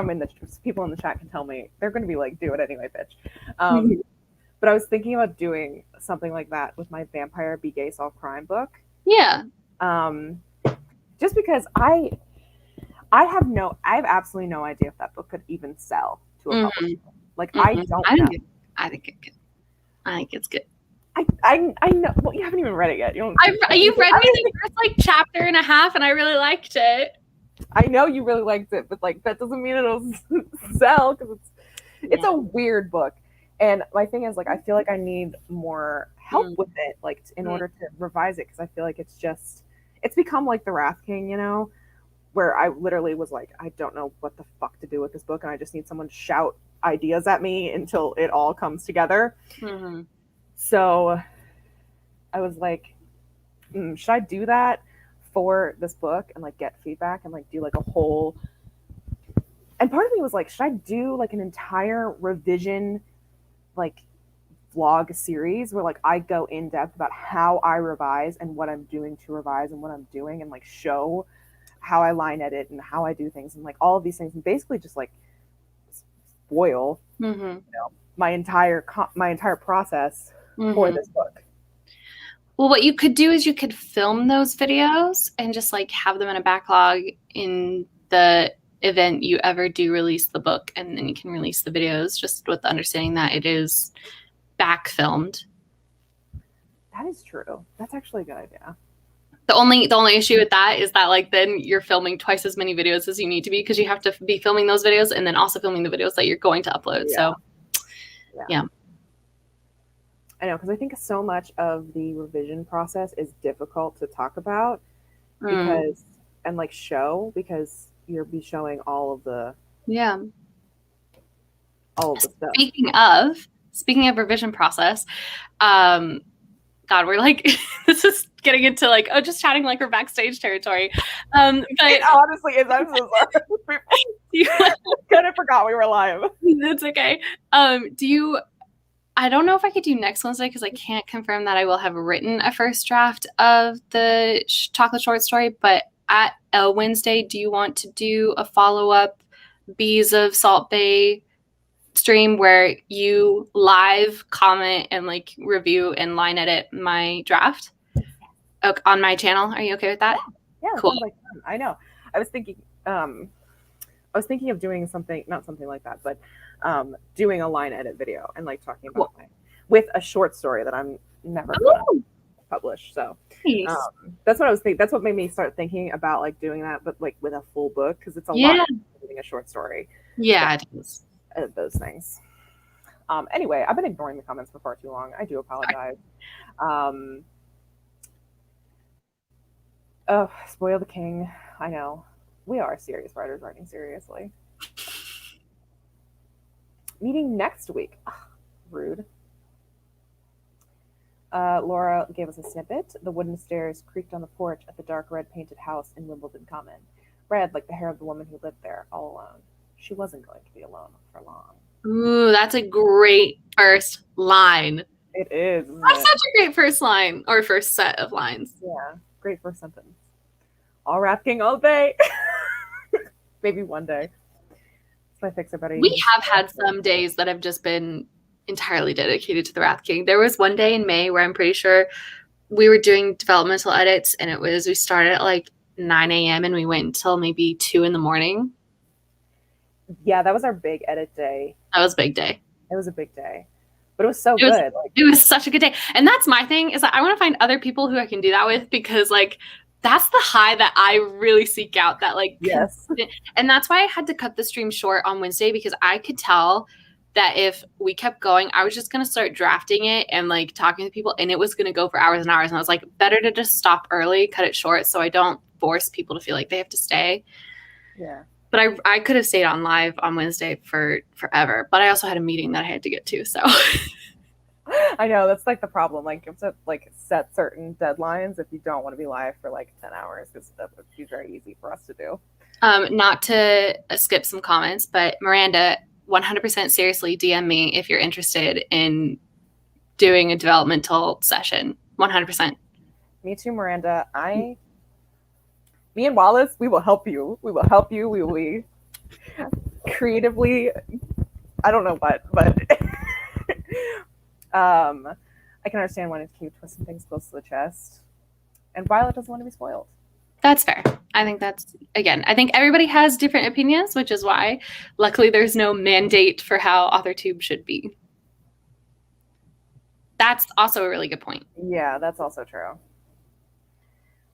people in the chat can tell me they're going to be like, do it anyway, bitch. But I was thinking about doing something like that with my Vampire Be Gay Solve Crime book. Yeah. Just because I have absolutely no idea if that book could even sell to a publisher. Like I don't know. I think it could. I think it's good. I know. Well, you haven't even read it yet. You've read me the first like chapter and a half, and I really liked it. I know you really liked it, but like that doesn't mean it'll sell because it's a weird book. And my thing is like I feel like I need more help with it, like in order to revise it, because I feel like it's become like The Wrath King, you know, where I literally was like, I don't know what the fuck to do with this book, and I just need someone to shout ideas at me until it all comes together. So I was like, should I do that for this book and like get feedback and like do like a whole, and part of me was like, should I do like an entire revision like vlog series where like I go in depth about how I revise and what I'm doing to revise and what I'm doing, and like show how I line edit and how I do things and like all of these things, and basically just like spoil you know, my entire process for this book. Well, what you could do is you could film those videos and just like have them in a backlog in the event you ever do release the book, and then you can release the videos just with the understanding that it is back filmed. That is true. That's actually a good idea. The only issue with that is that like then you're filming twice as many videos as you need to be, because you have to be filming those videos and then also filming the videos that you're going to upload. So yeah. I know, because I think so much of the revision process is difficult to talk about because and like show, because you'll be showing all of the stuff. Speaking of revision process, God, we're like this is getting into like just chatting like we're backstage territory. But it honestly is. I'm so sorry. I kind of forgot we were live. It's okay. I don't know if I could do next Wednesday because I can't confirm that I will have written a first draft of the chocolate short story. But at Wednesday, do you want to do a follow-up Bees of Salt Bay stream where you live comment and like review and line edit my draft on my channel? Are you okay with that? Yeah, cool. Like, I know. I was thinking of doing something, not something like that, but doing a line edit video and like talking about with a short story that I'm never going to publish. So nice. That's what I was thinking. That's what made me start thinking about like doing that, but like with a full book, because it's a lot reading a short story. Yeah, it is. Those things. Anyway, I've been ignoring the comments for far too long. I do apologize. Spoil the king. I know. We are serious writers writing seriously. Meeting next week. Rude. Laura gave us a snippet. The wooden stairs creaked on the porch at the dark red painted house in Wimbledon Common. red like the hair of the woman who lived there all alone. She wasn't going to be alone for long. Ooh, that's a great first line. It is. That's such a great first line or first set of lines. Yeah, great first sentence. All Rat King all day. Maybe one day. It's my fixer buddy. We have had some days that have just been entirely dedicated to the Wrath King. There was one day in May where I'm pretty sure we were doing developmental edits, and we started at like 9 a.m. and we went until maybe 2 in the morning. Yeah, that was our big edit day. That was a big day. It was a big day. But it was so good. It was such a good day. And that's my thing, is that I want to find other people who I can do that with, because like that's the high that I really seek out, that like yes. And that's why I had to cut the stream short on Wednesday, because I could tell that if we kept going, I was just going to start drafting it and like talking to people, and it was going to go for hours and hours. And I was like, better to just stop early, cut it short, so I don't force people to feel like they have to stay. Yeah. But I could have stayed on live on Wednesday for forever, but I also had a meeting that I had to get to, so. I know, that's like the problem. Like, you have to like set certain deadlines if you don't want to be live for like 10 hours, because that would be very easy for us to do. Not to skip some comments, but Miranda, 100% seriously, DM me if you're interested in doing a developmental session. 100%. Me too, Miranda. Me and Wallace, we will help you. We will help you. We will be creatively, I don't know what, but I can understand wanting to keep twisting things close to the chest. And Violet doesn't want to be spoiled. That's fair. I think I think everybody has different opinions, which is why, luckily, there's no mandate for how AuthorTube should be. That's also a really good point. Yeah, that's also true.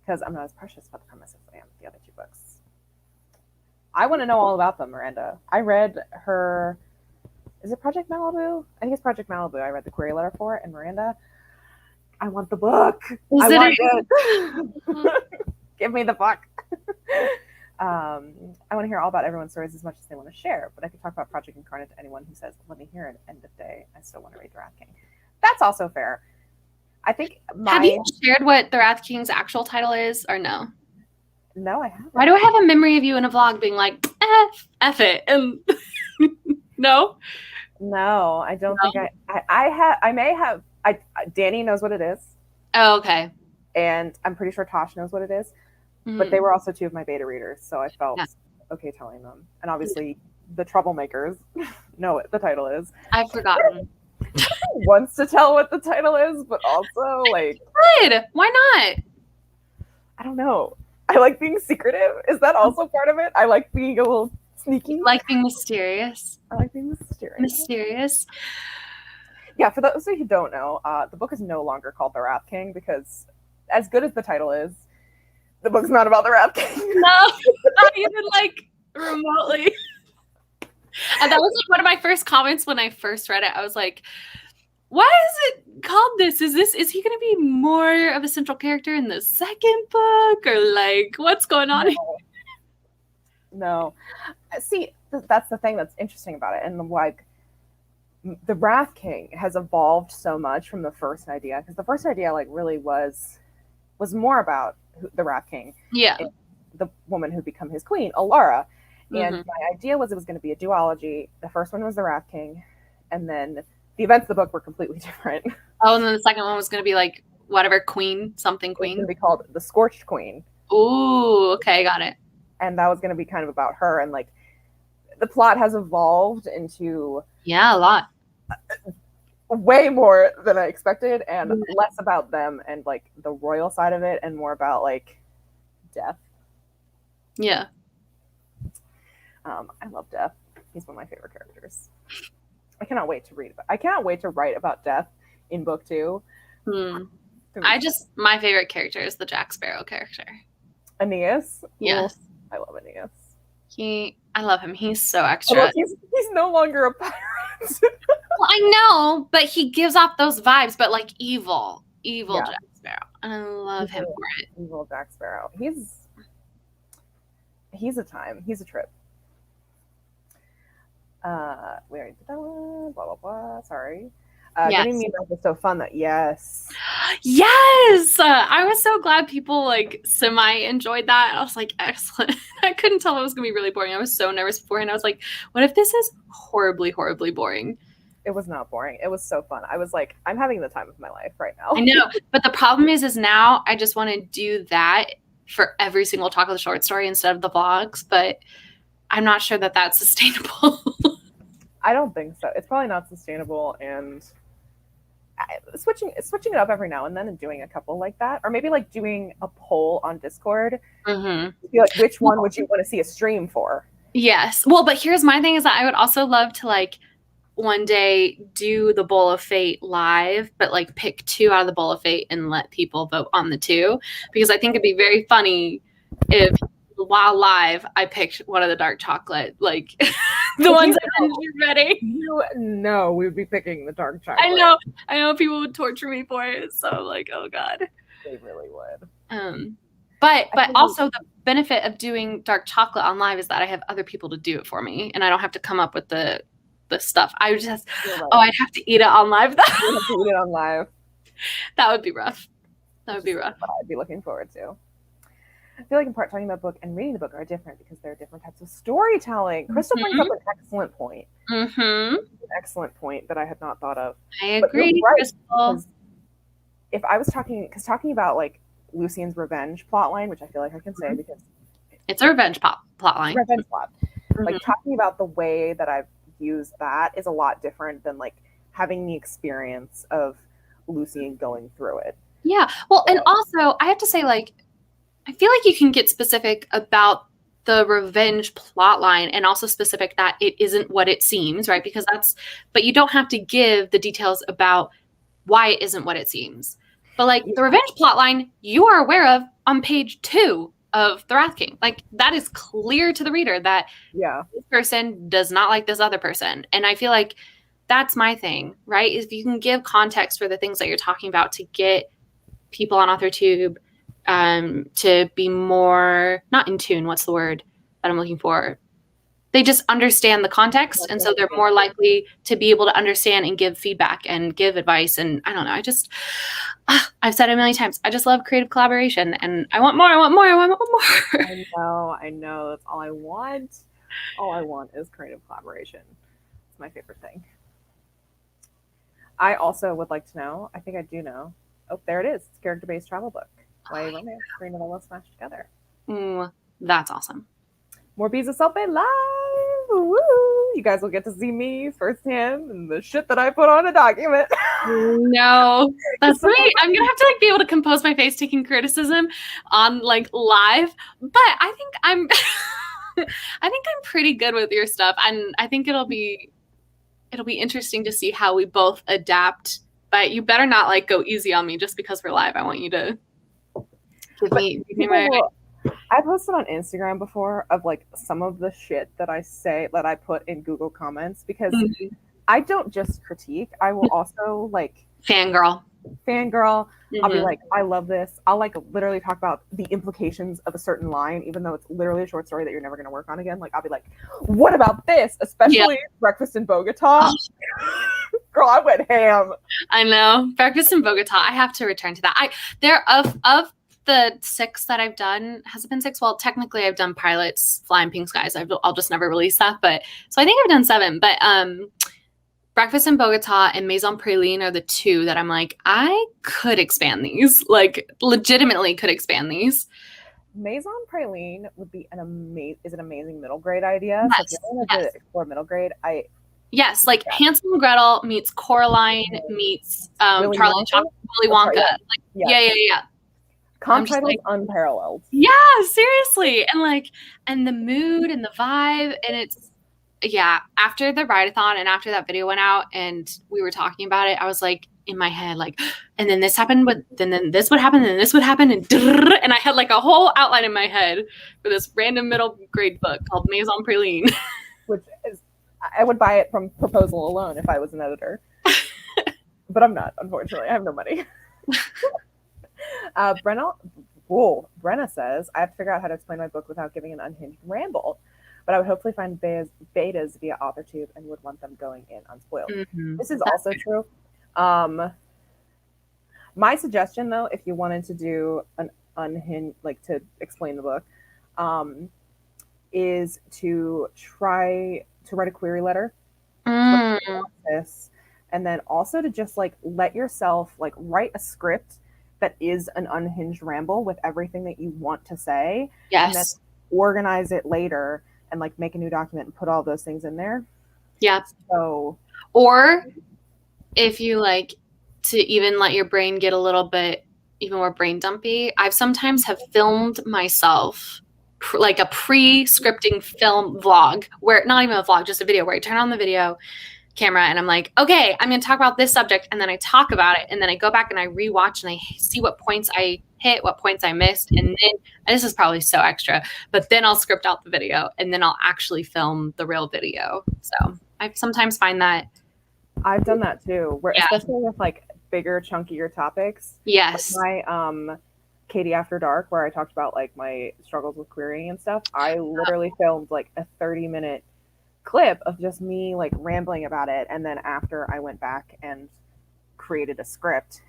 Because I'm not as precious about the premise as I am with the other two books. I want to know all about them, Miranda. I read her... Is it Project Malibu? I think it's Project Malibu. I read the query letter for it, and Miranda, I want the book. I want it. Give me the book. I want to hear all about everyone's stories as much as they want to share, but I could talk about Project Incarnate to anyone who says, let me hear it. End of day, I still want to read The Wrath King. That's also fair. I think Have you shared what The Wrath King's actual title is, or no? No, I haven't. Why do I have a memory of you in a vlog being like, F it? And no? No, I don't think I may have. Danny knows what it is. Oh, okay. And I'm pretty sure Tosh knows what it is. But they were also two of my beta readers, so I felt okay telling them. And obviously, the troublemakers know what the title is. I've forgotten. Wants to tell what the title is, but also like, good. Why not? I don't know. I like being secretive. Is that also part of it? I like being a little sneaky. Like being mysterious. I like being mysterious. Yeah, for those who don't know, the book is no longer called The Wrath King, because as good as the title is, the book's not about the Wrath King. No, not even like remotely. And that was like one of my first comments when I first read it. I was like, why is it called this? Is he going to be more of a central character in the second book, or like what's going on? No. See, that's the thing that's interesting about it. And like the Wrath King has evolved so much from the first idea, because the first idea like really was more about the Wrath King. Yeah. The woman who became his queen, Alara. And my idea was it was going to be a duology. The first one was the Wrath King, and then the events of the book were completely different. Oh, and then the second one was going to be like whatever queen, something queen. It was going to be called The Scorched Queen. Ooh, okay, got it. And that was going to be kind of about her, and like the plot has evolved into a lot, way more than I expected, and less about them and like the royal side of it, and more about like death. Yeah. I love Death. He's one of my favorite characters. I cannot wait to write about Death in book 2. My favorite character is the Jack Sparrow character. Aeneas? Yes. I love Aeneas. I love him. He's so extra. He's no longer a pirate. Well, I know, but he gives off those vibes, but like evil Jack Sparrow. And I love him for it. Evil Jack Sparrow. He's a time. He's a trip. We already did that one. Blah, blah, blah. Sorry. Getting me back was so fun that yes. I was so glad people like semi enjoyed that. I was like, excellent. I couldn't tell it was gonna be really boring. I was so nervous beforehand. I was like, what if this is horribly, horribly boring? It was not boring. It was so fun. I was like, I'm having the time of my life right now. I know, but the problem is now I just want to do that for every single talk of the short story instead of the vlogs, but I'm not sure that that's sustainable. I don't think so. It's probably not sustainable, and switching it up every now and then and doing a couple like that, or maybe like doing a poll on Discord. Be like, which one would you want to see a stream for? Yes. Well, but here's my thing is that I would also love to like one day do the Bowl of Fate live, but like pick 2 out of the Bowl of Fate and let people vote on the 2, because I think it'd be very funny if while live I picked one of the dark chocolate, like the ones that are ready. You know we would be picking the dark chocolate. I know people would torture me for it, so like, oh god. They really would. But also the benefit of doing dark chocolate on live is that I have other people to do it for me, and I don't have to come up with the stuff. I would just I'd have to eat it on live though. You have to eat it on live. That would be rough. That would be rough. I'd be looking forward to. I feel like in part talking about book and reading the book are different because there are different types of storytelling. Crystal brings up an excellent point. An excellent point that I had not thought of. I agree, right, Crystal. If I was talking about like Lucien's revenge plotline, which I feel like I can say because it's a revenge plotline. Revenge plot. Like talking about the way that I've used that is a lot different than like having the experience of Lucien going through it. Yeah. Well, and also I have to say, like, I feel like you can get specific about the revenge plotline and also specific that it isn't what it seems, right? Because but you don't have to give the details about why it isn't what it seems. But like the revenge plotline, you are aware of on page 2 of the Wrath King. Like that is clear to the reader that this person does not like this other person. And I feel like that's my thing, right? If you can give context for the things that you're talking about to get people on AuthorTube to be more, not in tune, what's the word that I'm looking for? They just understand the context. And so they're more likely to be able to understand and give feedback and give advice. And I don't know, I've said it a million times. I just love creative collaboration and I want more. I know. That's all I want. All I want is creative collaboration. It's my favorite thing. I also would like to know, I think I do know. Oh, there it is. It's a character-based travel book. Why romance, 3 novellas smashed together. That's awesome. More Bees of Sulfate live. Woo! You guys will get to see me firsthand and the shit that I put on a document. No, that's right. I'm gonna have to like be able to compose my face taking criticism on like live, but I think I'm pretty good with your stuff, and I think it'll be interesting to see how we both adapt. But you better not like go easy on me just because we're live. I want you to give me my. I posted on Instagram before of like some of the shit that I say that I put in Google comments because I don't just critique. I will also like fangirl. I'll be like, I love this. I'll like literally talk about the implications of a certain line, even though it's literally a short story that you're never going to work on again. Like I'll be like, what about this? Especially Breakfast in Bogota. Girl, I went ham. I know. Breakfast in Bogota. I have to return to that. Of the 6 that I've done, has it been 6? Well, technically I've done Pilots, Flying Pink Skies. I'll just never release that. But so I think I've done 7. But Breakfast in Bogota and Maison Praline are the 2 that I'm like, I could expand these. Like legitimately could expand these. Maison Praline would be an amazing middle grade idea. Yes, so if you want to explore middle grade, Yes, like Hansel and Gretel meets Coraline meets Charlie and Chocolate, Willy Wonka. Like, yeah. Comp title is unparalleled. Yeah, seriously. And the mood and the vibe, and it's after the write-a-thon and after that video went out and we were talking about it, I was like in my head, like, and then this happened, but then this would happen, and then this would happen, and I had like a whole outline in my head for this random middle grade book called Maison Praline. Which is, I would buy it from proposal alone if I was an editor. But I'm not, unfortunately. I have no money. Brenna says, I have to figure out how to explain my book without giving an unhinged ramble, but I would hopefully find betas via AuthorTube and would want them going in unspoiled. This is also true. My suggestion, though, if you wanted to do an unhinged, like to explain the book, is to try to write a query letter. This, and then also to just like let yourself like write a script that is an unhinged ramble with everything that you want to say. Yes. And then organize it later and like make a new document and put all those things in there. Yeah. So, or if you like to even let your brain get a little bit even more brain dumpy, I've sometimes have filmed myself like a pre-scripting film vlog, where not even a vlog, just a video, where I turn on the video camera and I'm like, okay, I'm going to talk about this subject, and then I talk about it, and then I go back and I rewatch and I see what points I hit, what points I missed, and then, and this is probably so extra, but then I'll script out the video and then I'll actually film the real video. So I sometimes find that I've done that too, where especially with like bigger, chunkier topics. Yes. Like my Katie After Dark, where I talked about like my struggles with querying and stuff. I literally filmed like a 30-minute clip of just me like rambling about it, and then after I went back and created a script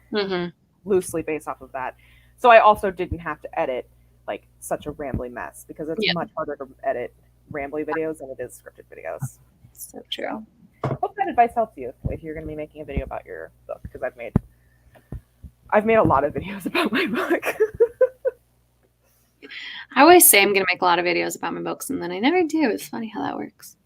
loosely based off of that. So I also didn't have to edit like such a rambly mess, because it's much harder to edit rambly videos than it is scripted videos. So true. Hope that advice helps you if you're going to be making a video about your book, because I've made a lot of videos about my book. I always say I'm going to make a lot of videos about my books, and then I never do. It's funny how that works.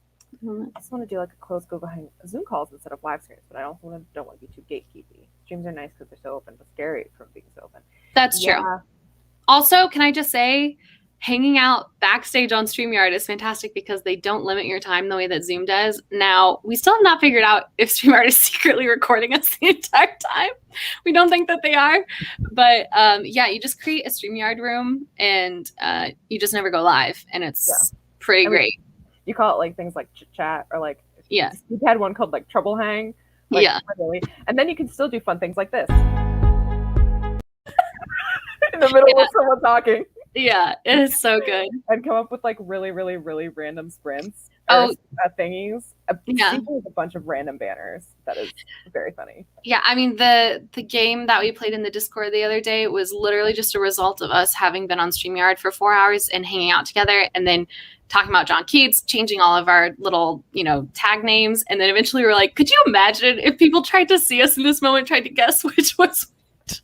I just want to do like a closed go behind Zoom calls instead of live streams, but I don't want to be too gatekeepy. Streams are nice because they're so open, but scary from being so open. That's true. Also, can I just say, hanging out backstage on StreamYard is fantastic because they don't limit your time the way that Zoom does. Now, we still have not figured out if StreamYard is secretly recording us the entire time. We don't think that they are. But yeah, you just create a StreamYard room and you just never go live. And it's pretty great. You call it like things like chit chat, or like, we had one called like trouble hang. Like, really. And then you can still do fun things like this. In the middle of someone talking. Yeah, it is so good. And come up with like really, really, really random sprints. Thingies. With a bunch of random banners. That is very funny. Yeah, I mean, the game that we played in the Discord the other day was literally just a result of us having been on StreamYard for 4 hours and hanging out together, and then talking about John Keats, changing all of our little, tag names, and then eventually we were like, could you imagine if people tried to see us in this moment, tried to guess which was which?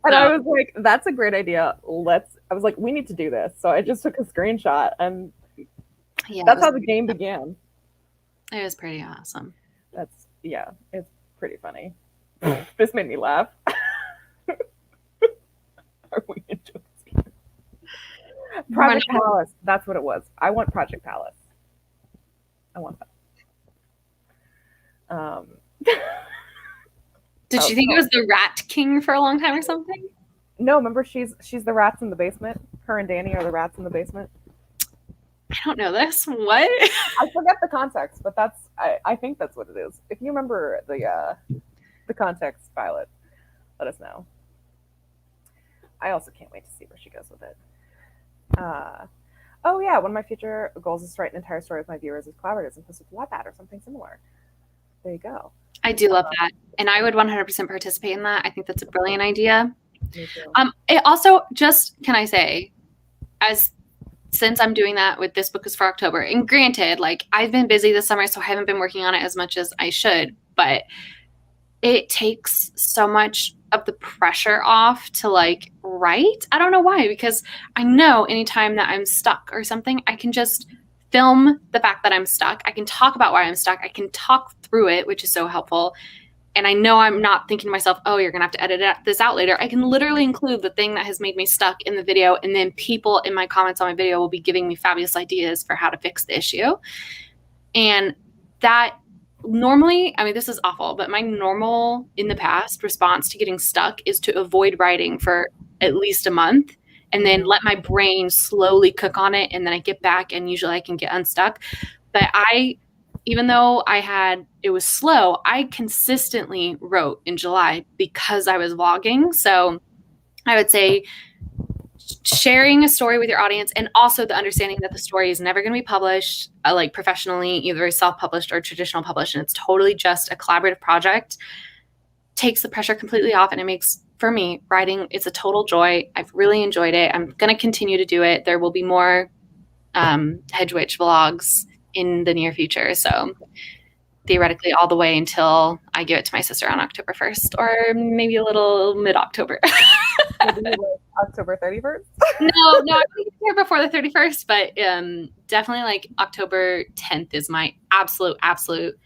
And I was like, that's a great idea. I was like, we need to do this. So I just took a screenshot, and that's how the game began. It was pretty awesome. It's pretty funny. This made me laugh. Are we enjoying Project Palace? That's what it was. I want Project Palace. I want that. Did you think it was the Rat King for a long time or something? No, remember she's the rats in the basement. Her and Danny are the rats in the basement. I don't know this. What? I forget the context, but I think that's what it is. If you remember the context, Violet, let us know. I also can't wait to see where she goes with it. One of my future goals is to write an entire story with my viewers as collaborators and post it to Wattpad or something similar. There you go. I do love that. And I would 100% participate in that. I think that's a brilliant idea. Me too. It also, just, can I say, since I'm doing that with This Book is for October, and granted, like, I've been busy this summer, so I haven't been working on it as much as I should, but it takes so much of the pressure off to like write. I don't know why, because I know anytime that I'm stuck or something, I can just film the fact that I'm stuck. I can talk about why I'm stuck. I can talk through it, which is so helpful. And I know I'm not thinking to myself, oh, you're going to have to edit this out later. I can literally include the thing that has made me stuck in the video. And then people in my comments on my video will be giving me fabulous ideas for how to fix the issue. And that normally, I mean, this is awful, but my normal in the past response to getting stuck is to avoid writing for at least a month and then let my brain slowly cook on it. And then I get back and usually I can get unstuck. But even though it was slow, I consistently wrote in July because I was vlogging. So I would say sharing a story with your audience, and also the understanding that the story is never going to be published like professionally, either self-published or traditional published, and it's totally just a collaborative project, takes the pressure completely off. And it makes, for me, writing, it's a total joy. I've really enjoyed it. I'm going to continue to do it. There will be more Hedge Witch vlogs in the near future. So theoretically all the way until I give it to my sister on October 1st, or maybe a little mid-October. October 31st? No, I'm going to get here before the 31st, but definitely like October 10th is my absolute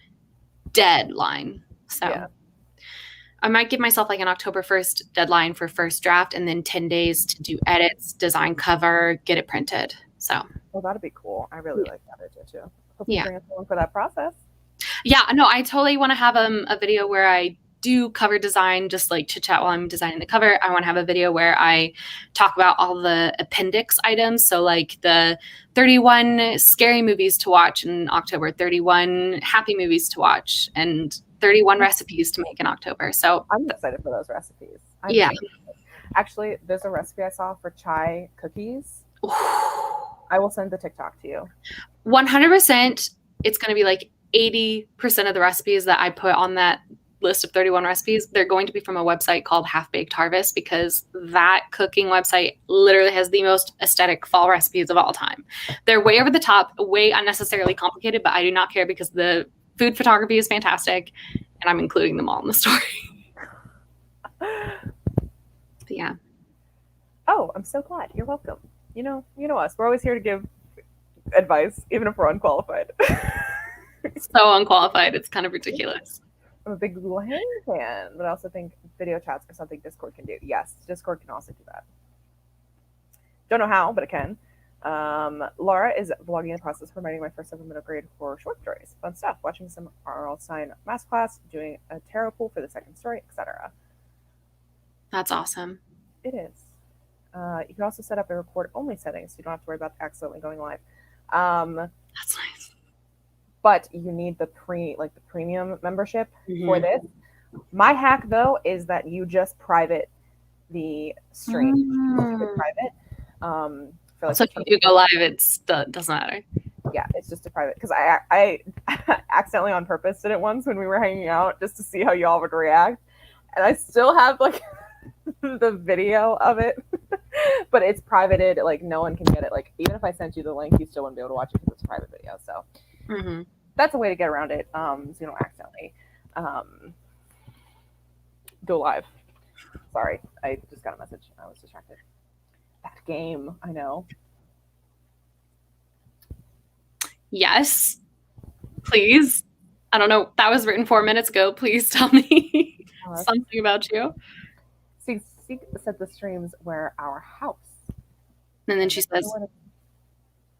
deadline. So yeah. I might give myself like an October 1st deadline for first draft, and then 10 days to do edits, design cover, get it printed. So. Well, that'd be cool. I really like that idea too. Hopefully bring us along for that process. Yeah, no, I totally want to have a video where I do cover design, just like chit chat while I'm designing the cover. I want to have a video where I talk about all the appendix items. So like the 31 scary movies to watch in October, 31 happy movies to watch, and 31 recipes to make in October. So I'm excited for those recipes. Actually, there's a recipe I saw for chai cookies. I will send the TikTok to you. 100%. It's going to be like 80% of the recipes that I put on that list of 31 recipes, they're going to be from a website called Half Baked Harvest, because that cooking website literally has the most aesthetic fall recipes of all time. They're way over the top, way unnecessarily complicated, but I do not care because the food photography is fantastic, and I'm including them all in the story. But yeah. Oh, I'm so glad. You're welcome. You know us. We're always here to give advice, even if we're unqualified. So unqualified. It's kind of ridiculous. I'm a big Google Hang fan, but I also think video chats are something Discord can do. Yes, Discord can also do that. Don't know how, but it can. Laura is vlogging the process for writing my first ever middle grade for short stories. Fun stuff. Watching some R.L. Stein math class, doing a tarot pool for the second story, etc. That's awesome. It is. You can also set up a record-only setting, so you don't have to worry about accidentally going live. That's nice. But you need the premium membership for this. My hack, though, is that you just private the stream. Private. So if you do go live, it doesn't matter. Yeah, it's just a private. Because I accidentally on purpose did it once when we were hanging out just to see how y'all would react. And I still have like the video of it. But it's privated. Like no one can get it. Like even if I sent you the link, you still wouldn't be able to watch it because it's a private video. So that's a way to get around it. So you don't accidentally go live. Sorry, I just got a message. I was distracted. That game, I know. Yes, please. I don't know. That was written 4 minutes ago. Please tell me something about you. See, said the streams were our house. And then she says,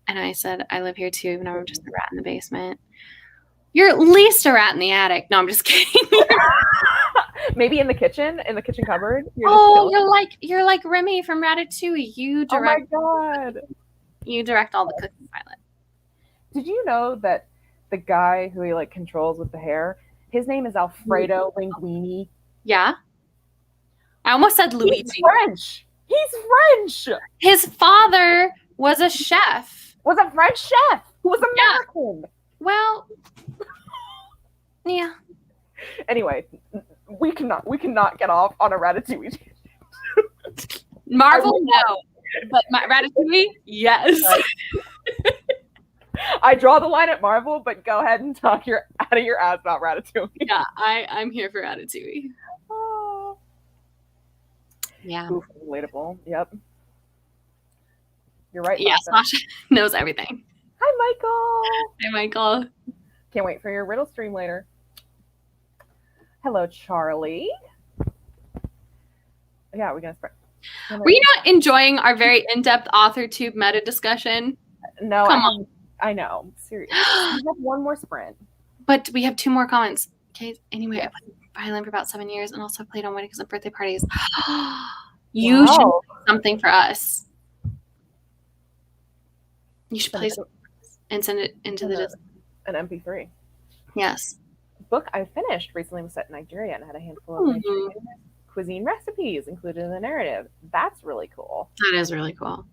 and I said, I live here too, even though I'm just a rat in the basement. You're at least a rat in the attic. No, I'm just kidding. Maybe in the kitchen cupboard. You're like Remy from Ratatouille. You direct. Oh my god! You direct all the cooking pilot. Did you know that the guy who he like controls with the hair, his name is Alfredo Linguini? Yeah. I almost said Luigi. He's French. He's French. His father was a chef. Was a French chef who was American. Yeah. Well, yeah. Anyway, we cannot get off on a Ratatouille. Marvel, no, but Ratatouille, yes. I draw the line at Marvel, but go ahead and talk out of your ass about Ratatouille. Yeah, I'm here for Ratatouille. Oh. Yeah. Oof, relatable. Yep. You're right. Yeah, Sasha knows everything. Hi, Michael. Hi, Michael. Can't wait for your riddle stream later. Hello, Charlie. Yeah, we're gonna spread. Were you not enjoying our very in-depth AuthorTube meta discussion? No, come on. I know. Seriously. We have one more sprint. But we have 2 more comments. Okay. Anyway, I played violin for about 7 years and also played on weddings and birthday parties. You should do something for us. You should play and send it into an MP3. Yes. Book I finished recently was set in Nigeria and had a handful of Nigerian cuisine recipes included in the narrative. That's really cool. That is really cool.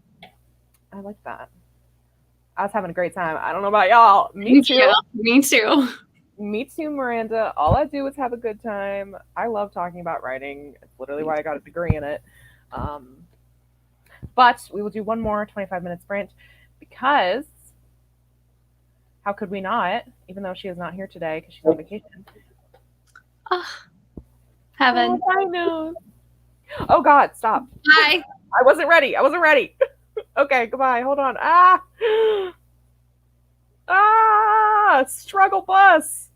I like that. I was having a great time. I don't know about y'all. Me too. Yeah, me too. Me too, Miranda. All I do is have a good time. I love talking about writing. It's literally why I got a degree in it. But we will do one more 25-minute sprint because how could we not, even though she is not here today because she's on vacation. Heaven. Oh, I know. Oh, God, stop. Bye. I wasn't ready. Okay, goodbye. Hold on. Struggle bus.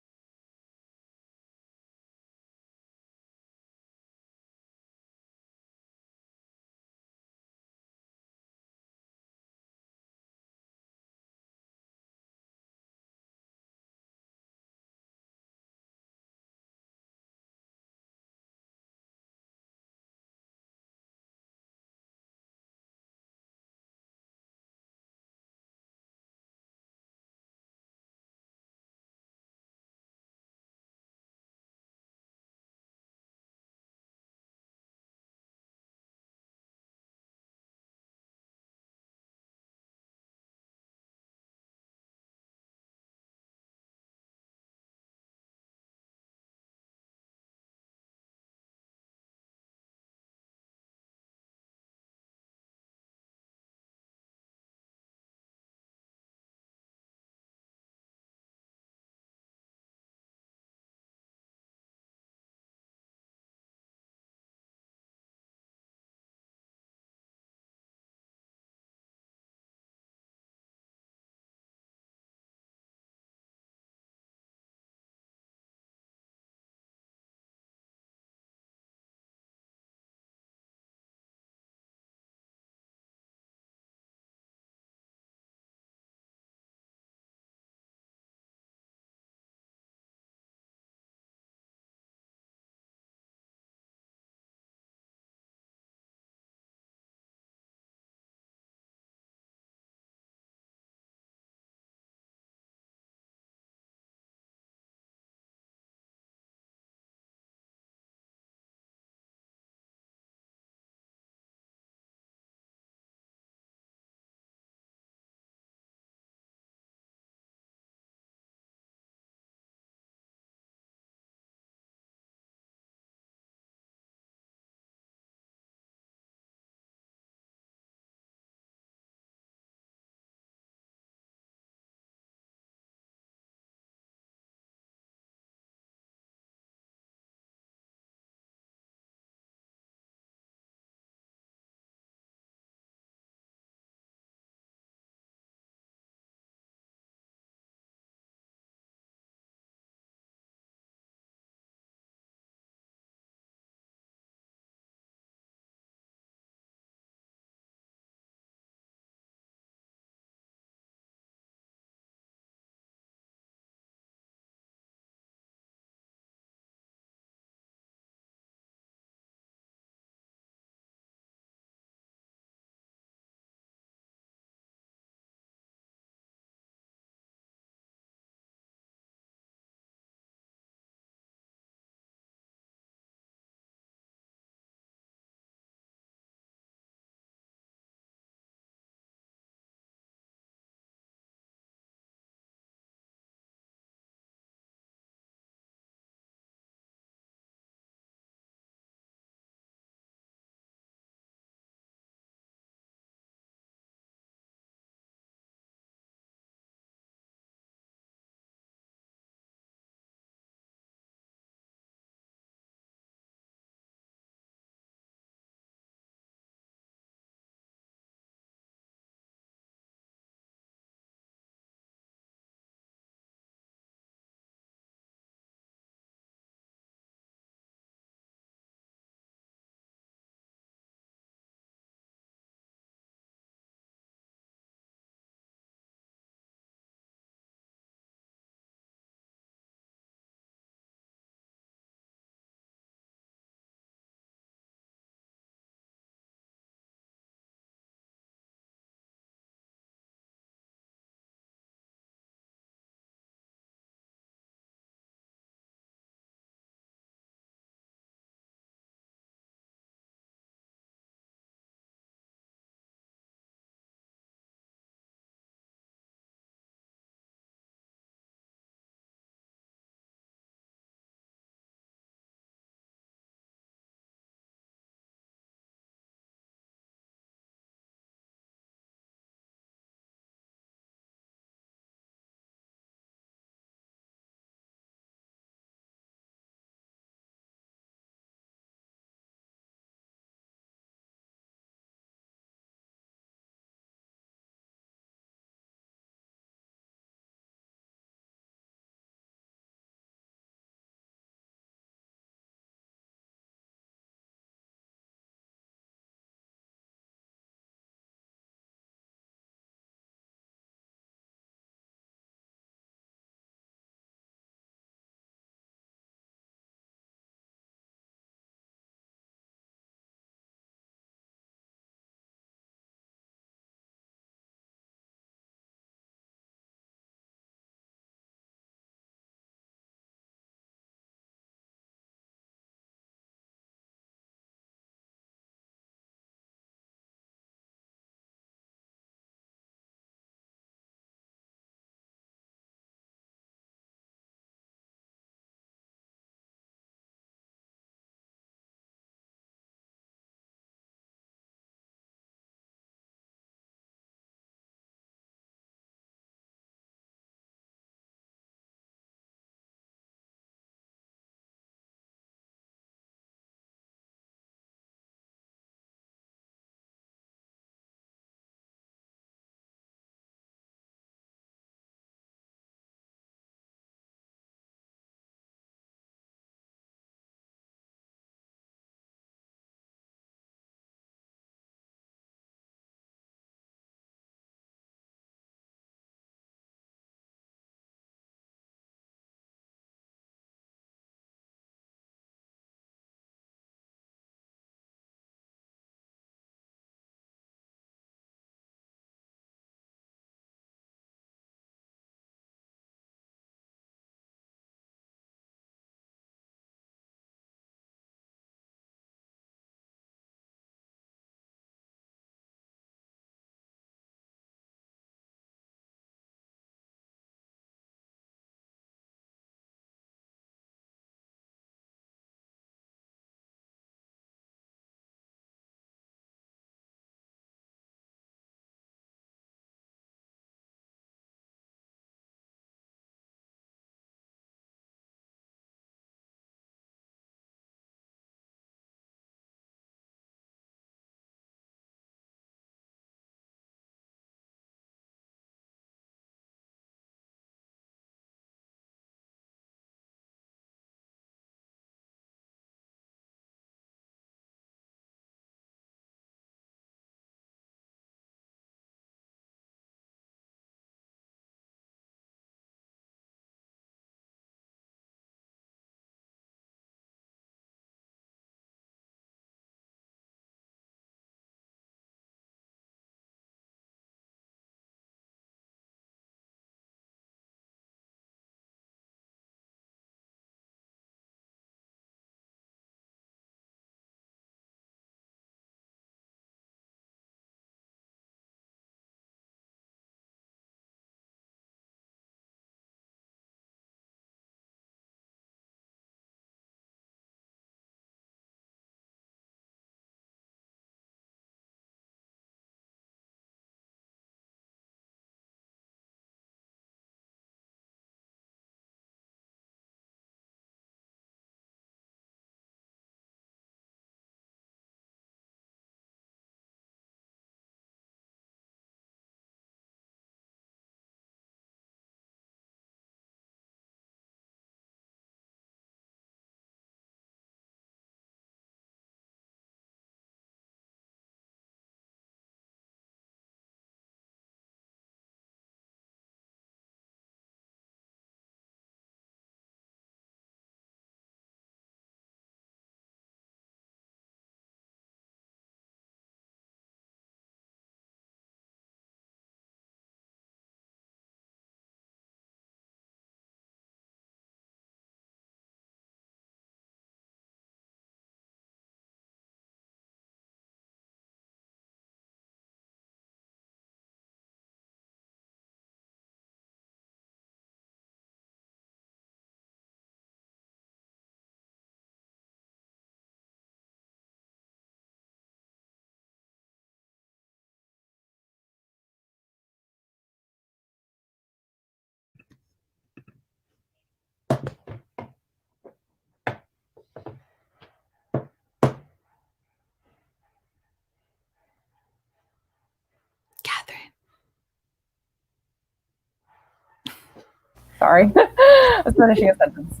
Sorry. I was finishing a sentence.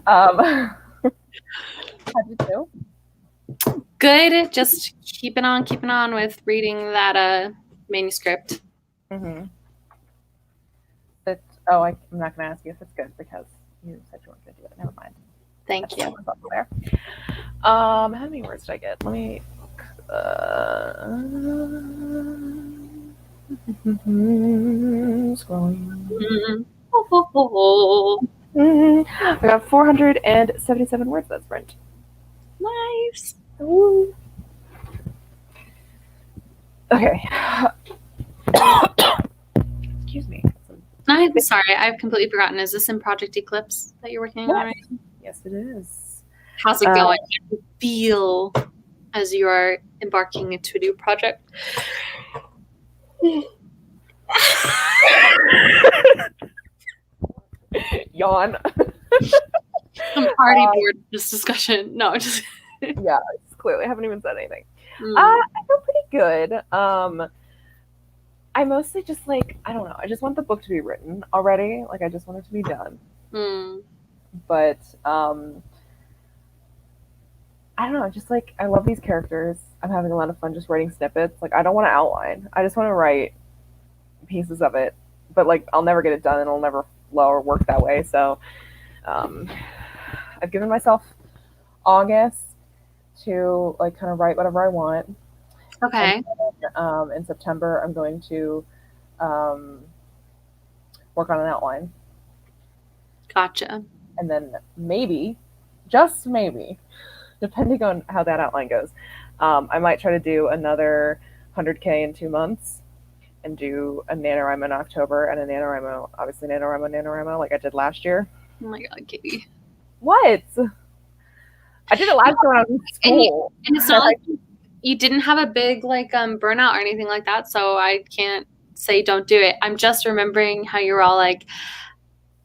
How'd you do? Good. Just keeping on with reading that manuscript. Mm-hmm. I'm not going to ask you if it's good because you said you weren't going to do it. Never mind. Thank you. There. How many words did I get? Let me. Scrolling. I got 477 words. That's Brent. Nice. Ooh. Okay. Excuse me. I'm sorry. I've completely forgotten. Is this in Project Eclipse that you're working on right now? Yes, it is. How's it going? How do you feel as you are embarking into a new project? Yawn. I'm already bored of this discussion. No, just yeah, it's clearly I haven't even said anything. I feel pretty good. I mostly just I don't know. I just want the book to be written already. Like I just want it to be done. But I don't know. Just I love these characters. I'm having a lot of fun just writing snippets. I don't want to outline. I just want to write pieces of it. But I'll never get it done, and it'll never flow or work that way. So I've given myself August to kind of write whatever I want. Okay. And, in September, I'm going to work on an outline. Gotcha. And then maybe, just maybe, depending on how that outline goes, I might try to do another 100K in 2 months and do a NaNoWriMo in October and a NaNoWriMo, obviously NaNoWriMo like I did last year. Oh my God, Katie. What? I did it last year when I was in school. And it's not like you didn't have a big burnout or anything like that, so I can't say don't do it. I'm just remembering how you were all like,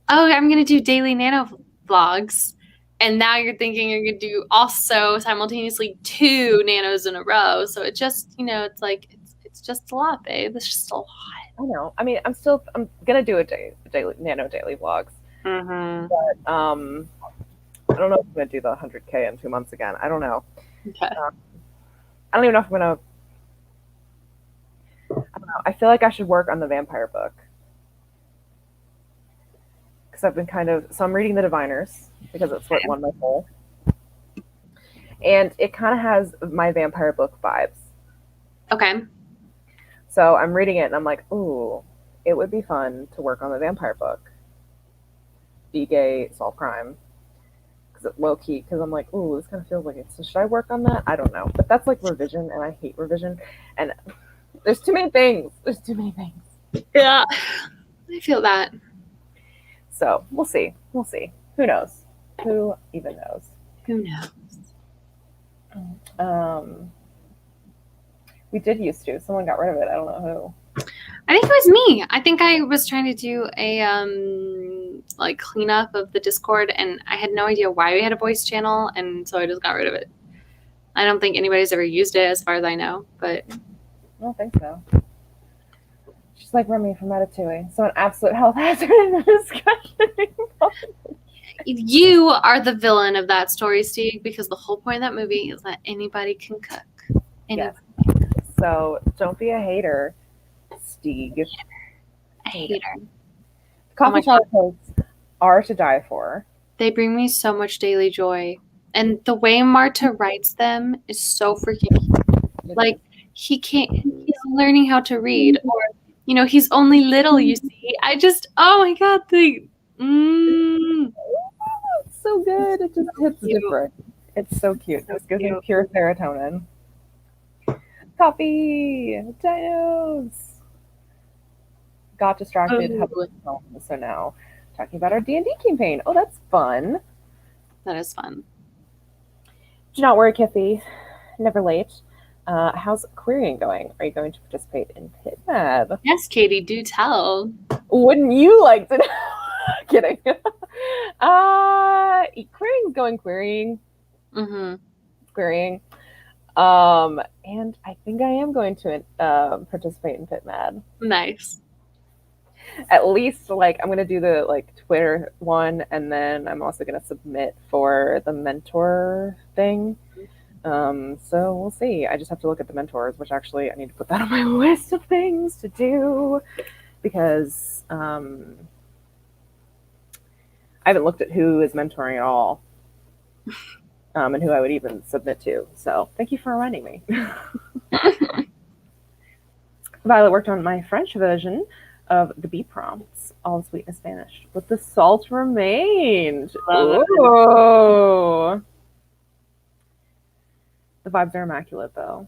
oh, I'm going to do daily nano vlogs. And now you're thinking you're going to do also simultaneously 2 nanos in a row. So it just, it's just a lot, babe. It's just a lot. I know. I mean, I'm going to do a daily vlogs. Mm-hmm. But I don't know if I'm going to do the 100K in 2 months again. I don't know. Okay. I don't even know if I'm going to. I don't know. I feel like I should work on the vampire book. Because I've been so I'm reading The Diviners because it's what won my poll. And it kind of has my vampire book vibes. Okay. So I'm reading it and I'm like, ooh, it would be fun to work on the vampire book. Be gay, solve crime. Because it's low key. Because I'm like, ooh, this kind of feels like it. So should I work on that? I don't know. But that's revision, and I hate revision. And there's too many things. Yeah. I feel that. So we'll see. Who knows? Who even knows? Who knows? We did used to. Someone got rid of it. I don't know who. I think it was me. I think I was trying to do a cleanup of the Discord, and I had no idea why we had a voice channel, and so I just got rid of it. I don't think anybody's ever used it, as far as I know, but I don't think so. She's like Remy from Ratatouille. So an absolute health hazard in the discussion. You are the villain of that story, Steve, because the whole point of that movie is that anybody can cook. Yes. So don't be a hater, Steve. A hater. Coffee chocolates are to die for. They bring me so much daily joy. And the way Marta writes them is so freaking cute. He's learning how to read, or he's only little, you see. Oh my God, It's so good. It just hits different. It's so cute. It gives me pure serotonin. Coffee, dinos. Got distracted. So now talking about our D&D campaign. Oh, that's fun. That is fun. Do not worry, Kiffy. Never late. How's querying going? Are you going to participate in PitMab? Yes, Katie, do tell. Wouldn't you like to know? Kidding. Querying's going querying. Mm-hmm. Querying. And I think I am going to participate in PitMab. Nice. at least like I'm gonna do the like Twitter one, and then I'm also gonna submit for the mentor thing. So we'll see. I just have to look at the mentors, which actually I need to put that on my list of things to do because I haven't looked at who is mentoring at all, and who I would even submit to. So thank you for reminding me. Violet worked on my French version of the B prompts, all sweetness vanished, but the salt remained. Ooh. The vibes are immaculate, though.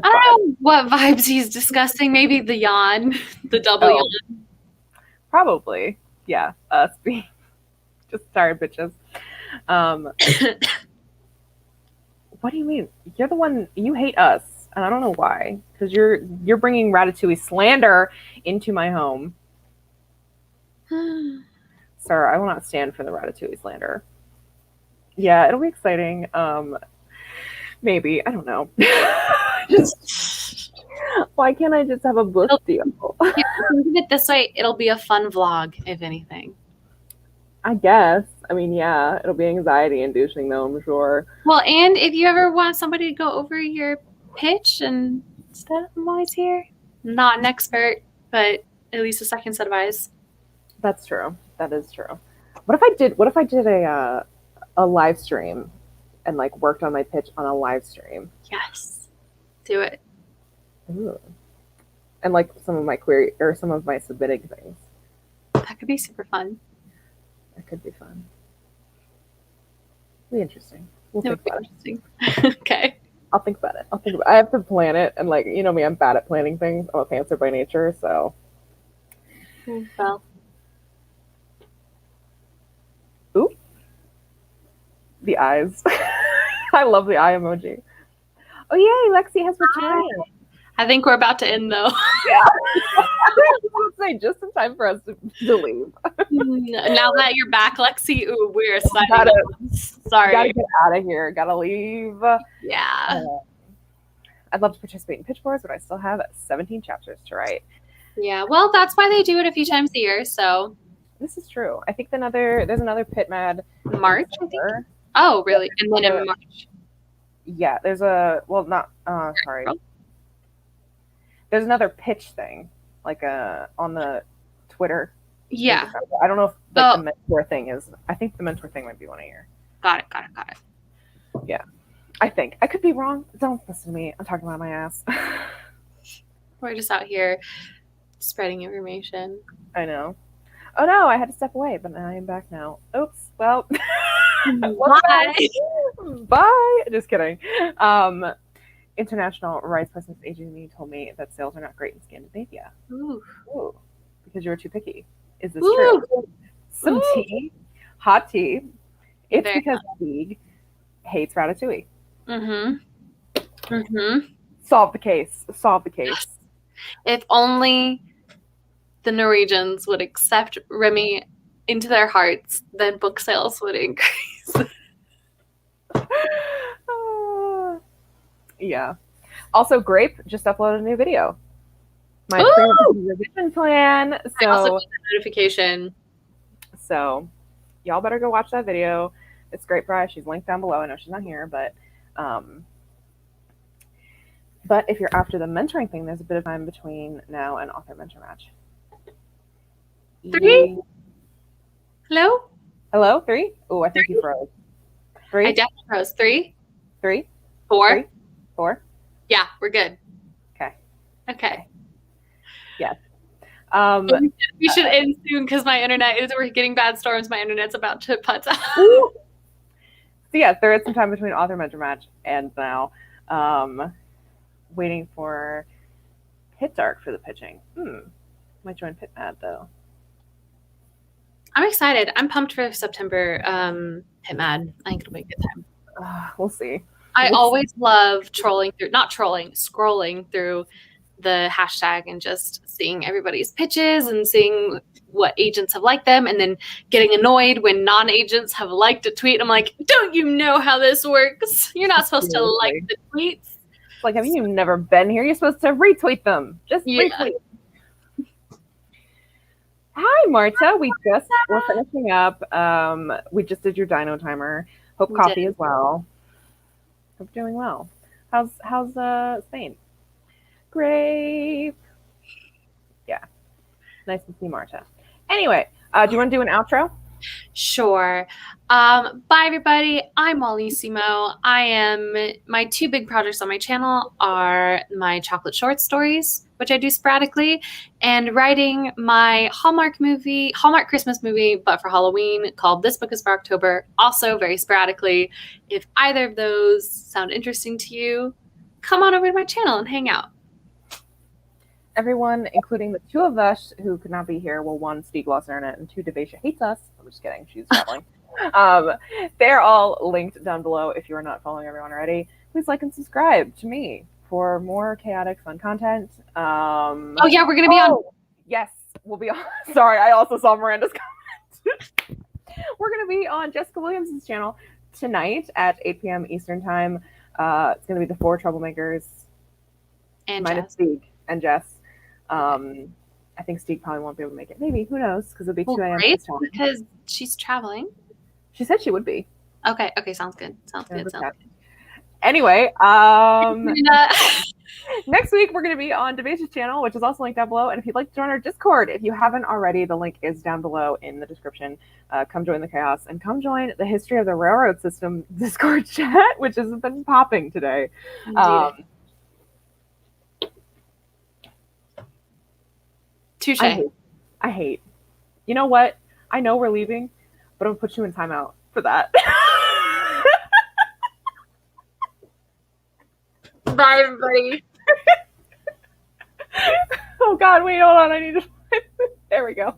I don't know what vibes he's discussing. Maybe the yawn, the double yawn. Probably. Yeah, us being just sorry, bitches. What do you mean? You're the one, you hate us. And I don't know why. Because you're bringing Ratatouille slander into my home. Sir, I will not stand for the Ratatouille slander. Yeah, it'll be exciting. Maybe. I don't know. Why can't I just have a book deal? Think of it this way, it'll be a fun vlog, if anything. I guess. I mean, yeah, it'll be anxiety inducing though, I'm sure. Well, and if you ever want somebody to go over your pitch and stuff, I'm always here. Not an expert, but at least a second set of eyes. That's true. That is true. What if I did a live stream and like worked on my pitch on a live stream? Yes. Do it. Ooh. And like some of my query or some of my submitting things. That could be super fun. That could be fun. It'll be interesting. We'll That think would about be interesting. Okay. I'll think about it. I have to plan it, and like you know me, I'm bad at planning things. I'm a pantser by nature, so. Well. Ooh. The eyes. I love the eye emoji. Oh yay, Lexi has returned. I think we're about to end though. Yeah. I was say just in time for us to leave. Now that you're back, Lexi, ooh, we're signing off. Sorry. Gotta get out of here. Gotta leave. Yeah. I'd love to participate in pitch boards, but I still have 17 chapters to write. Yeah. Well, that's why they do it a few times a year. So this is true. I think there's another Pit Mad March, I think. Oh, really? And then in March. Yeah, there's a sorry. There's another pitch thing, like on the Twitter. Yeah. I don't know if the mentor thing is. I think the mentor thing might be one a year. Got it. Yeah, I think I could be wrong. Don't listen to me. I'm talking about my ass. We're just out here spreading information. I know. Oh no, I had to step away, but I am back now. Oops. Well. Bye. Bye. Just kidding. International Rice Presence Agency told me that sales are not great in Scandinavia. Ooh. Ooh, because you were too picky. Is this true? Some tea, hot tea. It's because Sieg hates Ratatouille. Solve the case. If only the Norwegians would accept Remy into their hearts, then book sales would increase. Yeah. Also, Grape just uploaded a new video. My revision plan. So I also got the notification. So y'all better go watch that video. It's Grape Fry. She's linked down below. I know she's not here, but if you're after the mentoring thing, there's a bit of time between now and author mentor match. 3? Hello? Hello? 3? Oh, I think you froze. 3? I definitely froze. 3? 3? 4? 4? Yeah, we're good. Okay. Yes. We should end soon because we're getting bad storms. My internet's about to putz out. So yeah, there is some time between author mentor match and now. Waiting for Pit Dark for the pitching. Might join Pit Mad though. I'm excited. I'm pumped for September Pit Mad. I think it'll be a good time. We'll see. I always love scrolling through the hashtag and just seeing everybody's pitches and seeing what agents have liked them and then getting annoyed when non-agents have liked a tweet. I'm like, don't you know how this works? You're not supposed to like the tweets. Like, have you never been here? You're supposed to retweet them. Just retweet. Hi, Marta. We're finishing up. We just did your dino timer. Hope We coffee did. as well. Hope doing well. How's Spain? Great. Yeah. Nice to see Marta. Anyway, do you want to do an outro? Sure. Bye, everybody. I'm Mollissimo. My two big projects on my channel are my chocolate short stories, which I do sporadically, and writing my Hallmark Christmas movie, but for Halloween, called This Book is for October, also very sporadically. If either of those sound interesting to you, come on over to my channel and hang out. Everyone, including the two of us who could not be here, well, one, Steve lost internet, and two, Devasia hates us. I'm just kidding. She's traveling. They're all linked down below. If you are not following everyone already, please like and subscribe to me for more chaotic, fun content. Oh, yeah, we're going to be on. Yes, we'll be on. Sorry, I also saw Miranda's comment. We're going to be on Jessica Williams' channel tonight at 8 p.m. Eastern Time. It's going to be the 4 troublemakers. And minus Steve and Jess. I think Steve probably won't be able to make it. Maybe, who knows? Because it'll be 2 a.m. Great, because she's traveling. She said she would be. Okay, sounds good. Sounds good. Anyway, next week we're going to be on Devasia's channel, which is also linked down below. And if you'd like to join our Discord, if you haven't already, the link is down below in the description. Come join the chaos and come join the History of the Railroad System Discord chat, which has been popping today. Touche. I hate. You know what? I know we're leaving, but I'm gonna put you in timeout for that. Bye, everybody. Oh God, wait, hold on. I need to. There we go.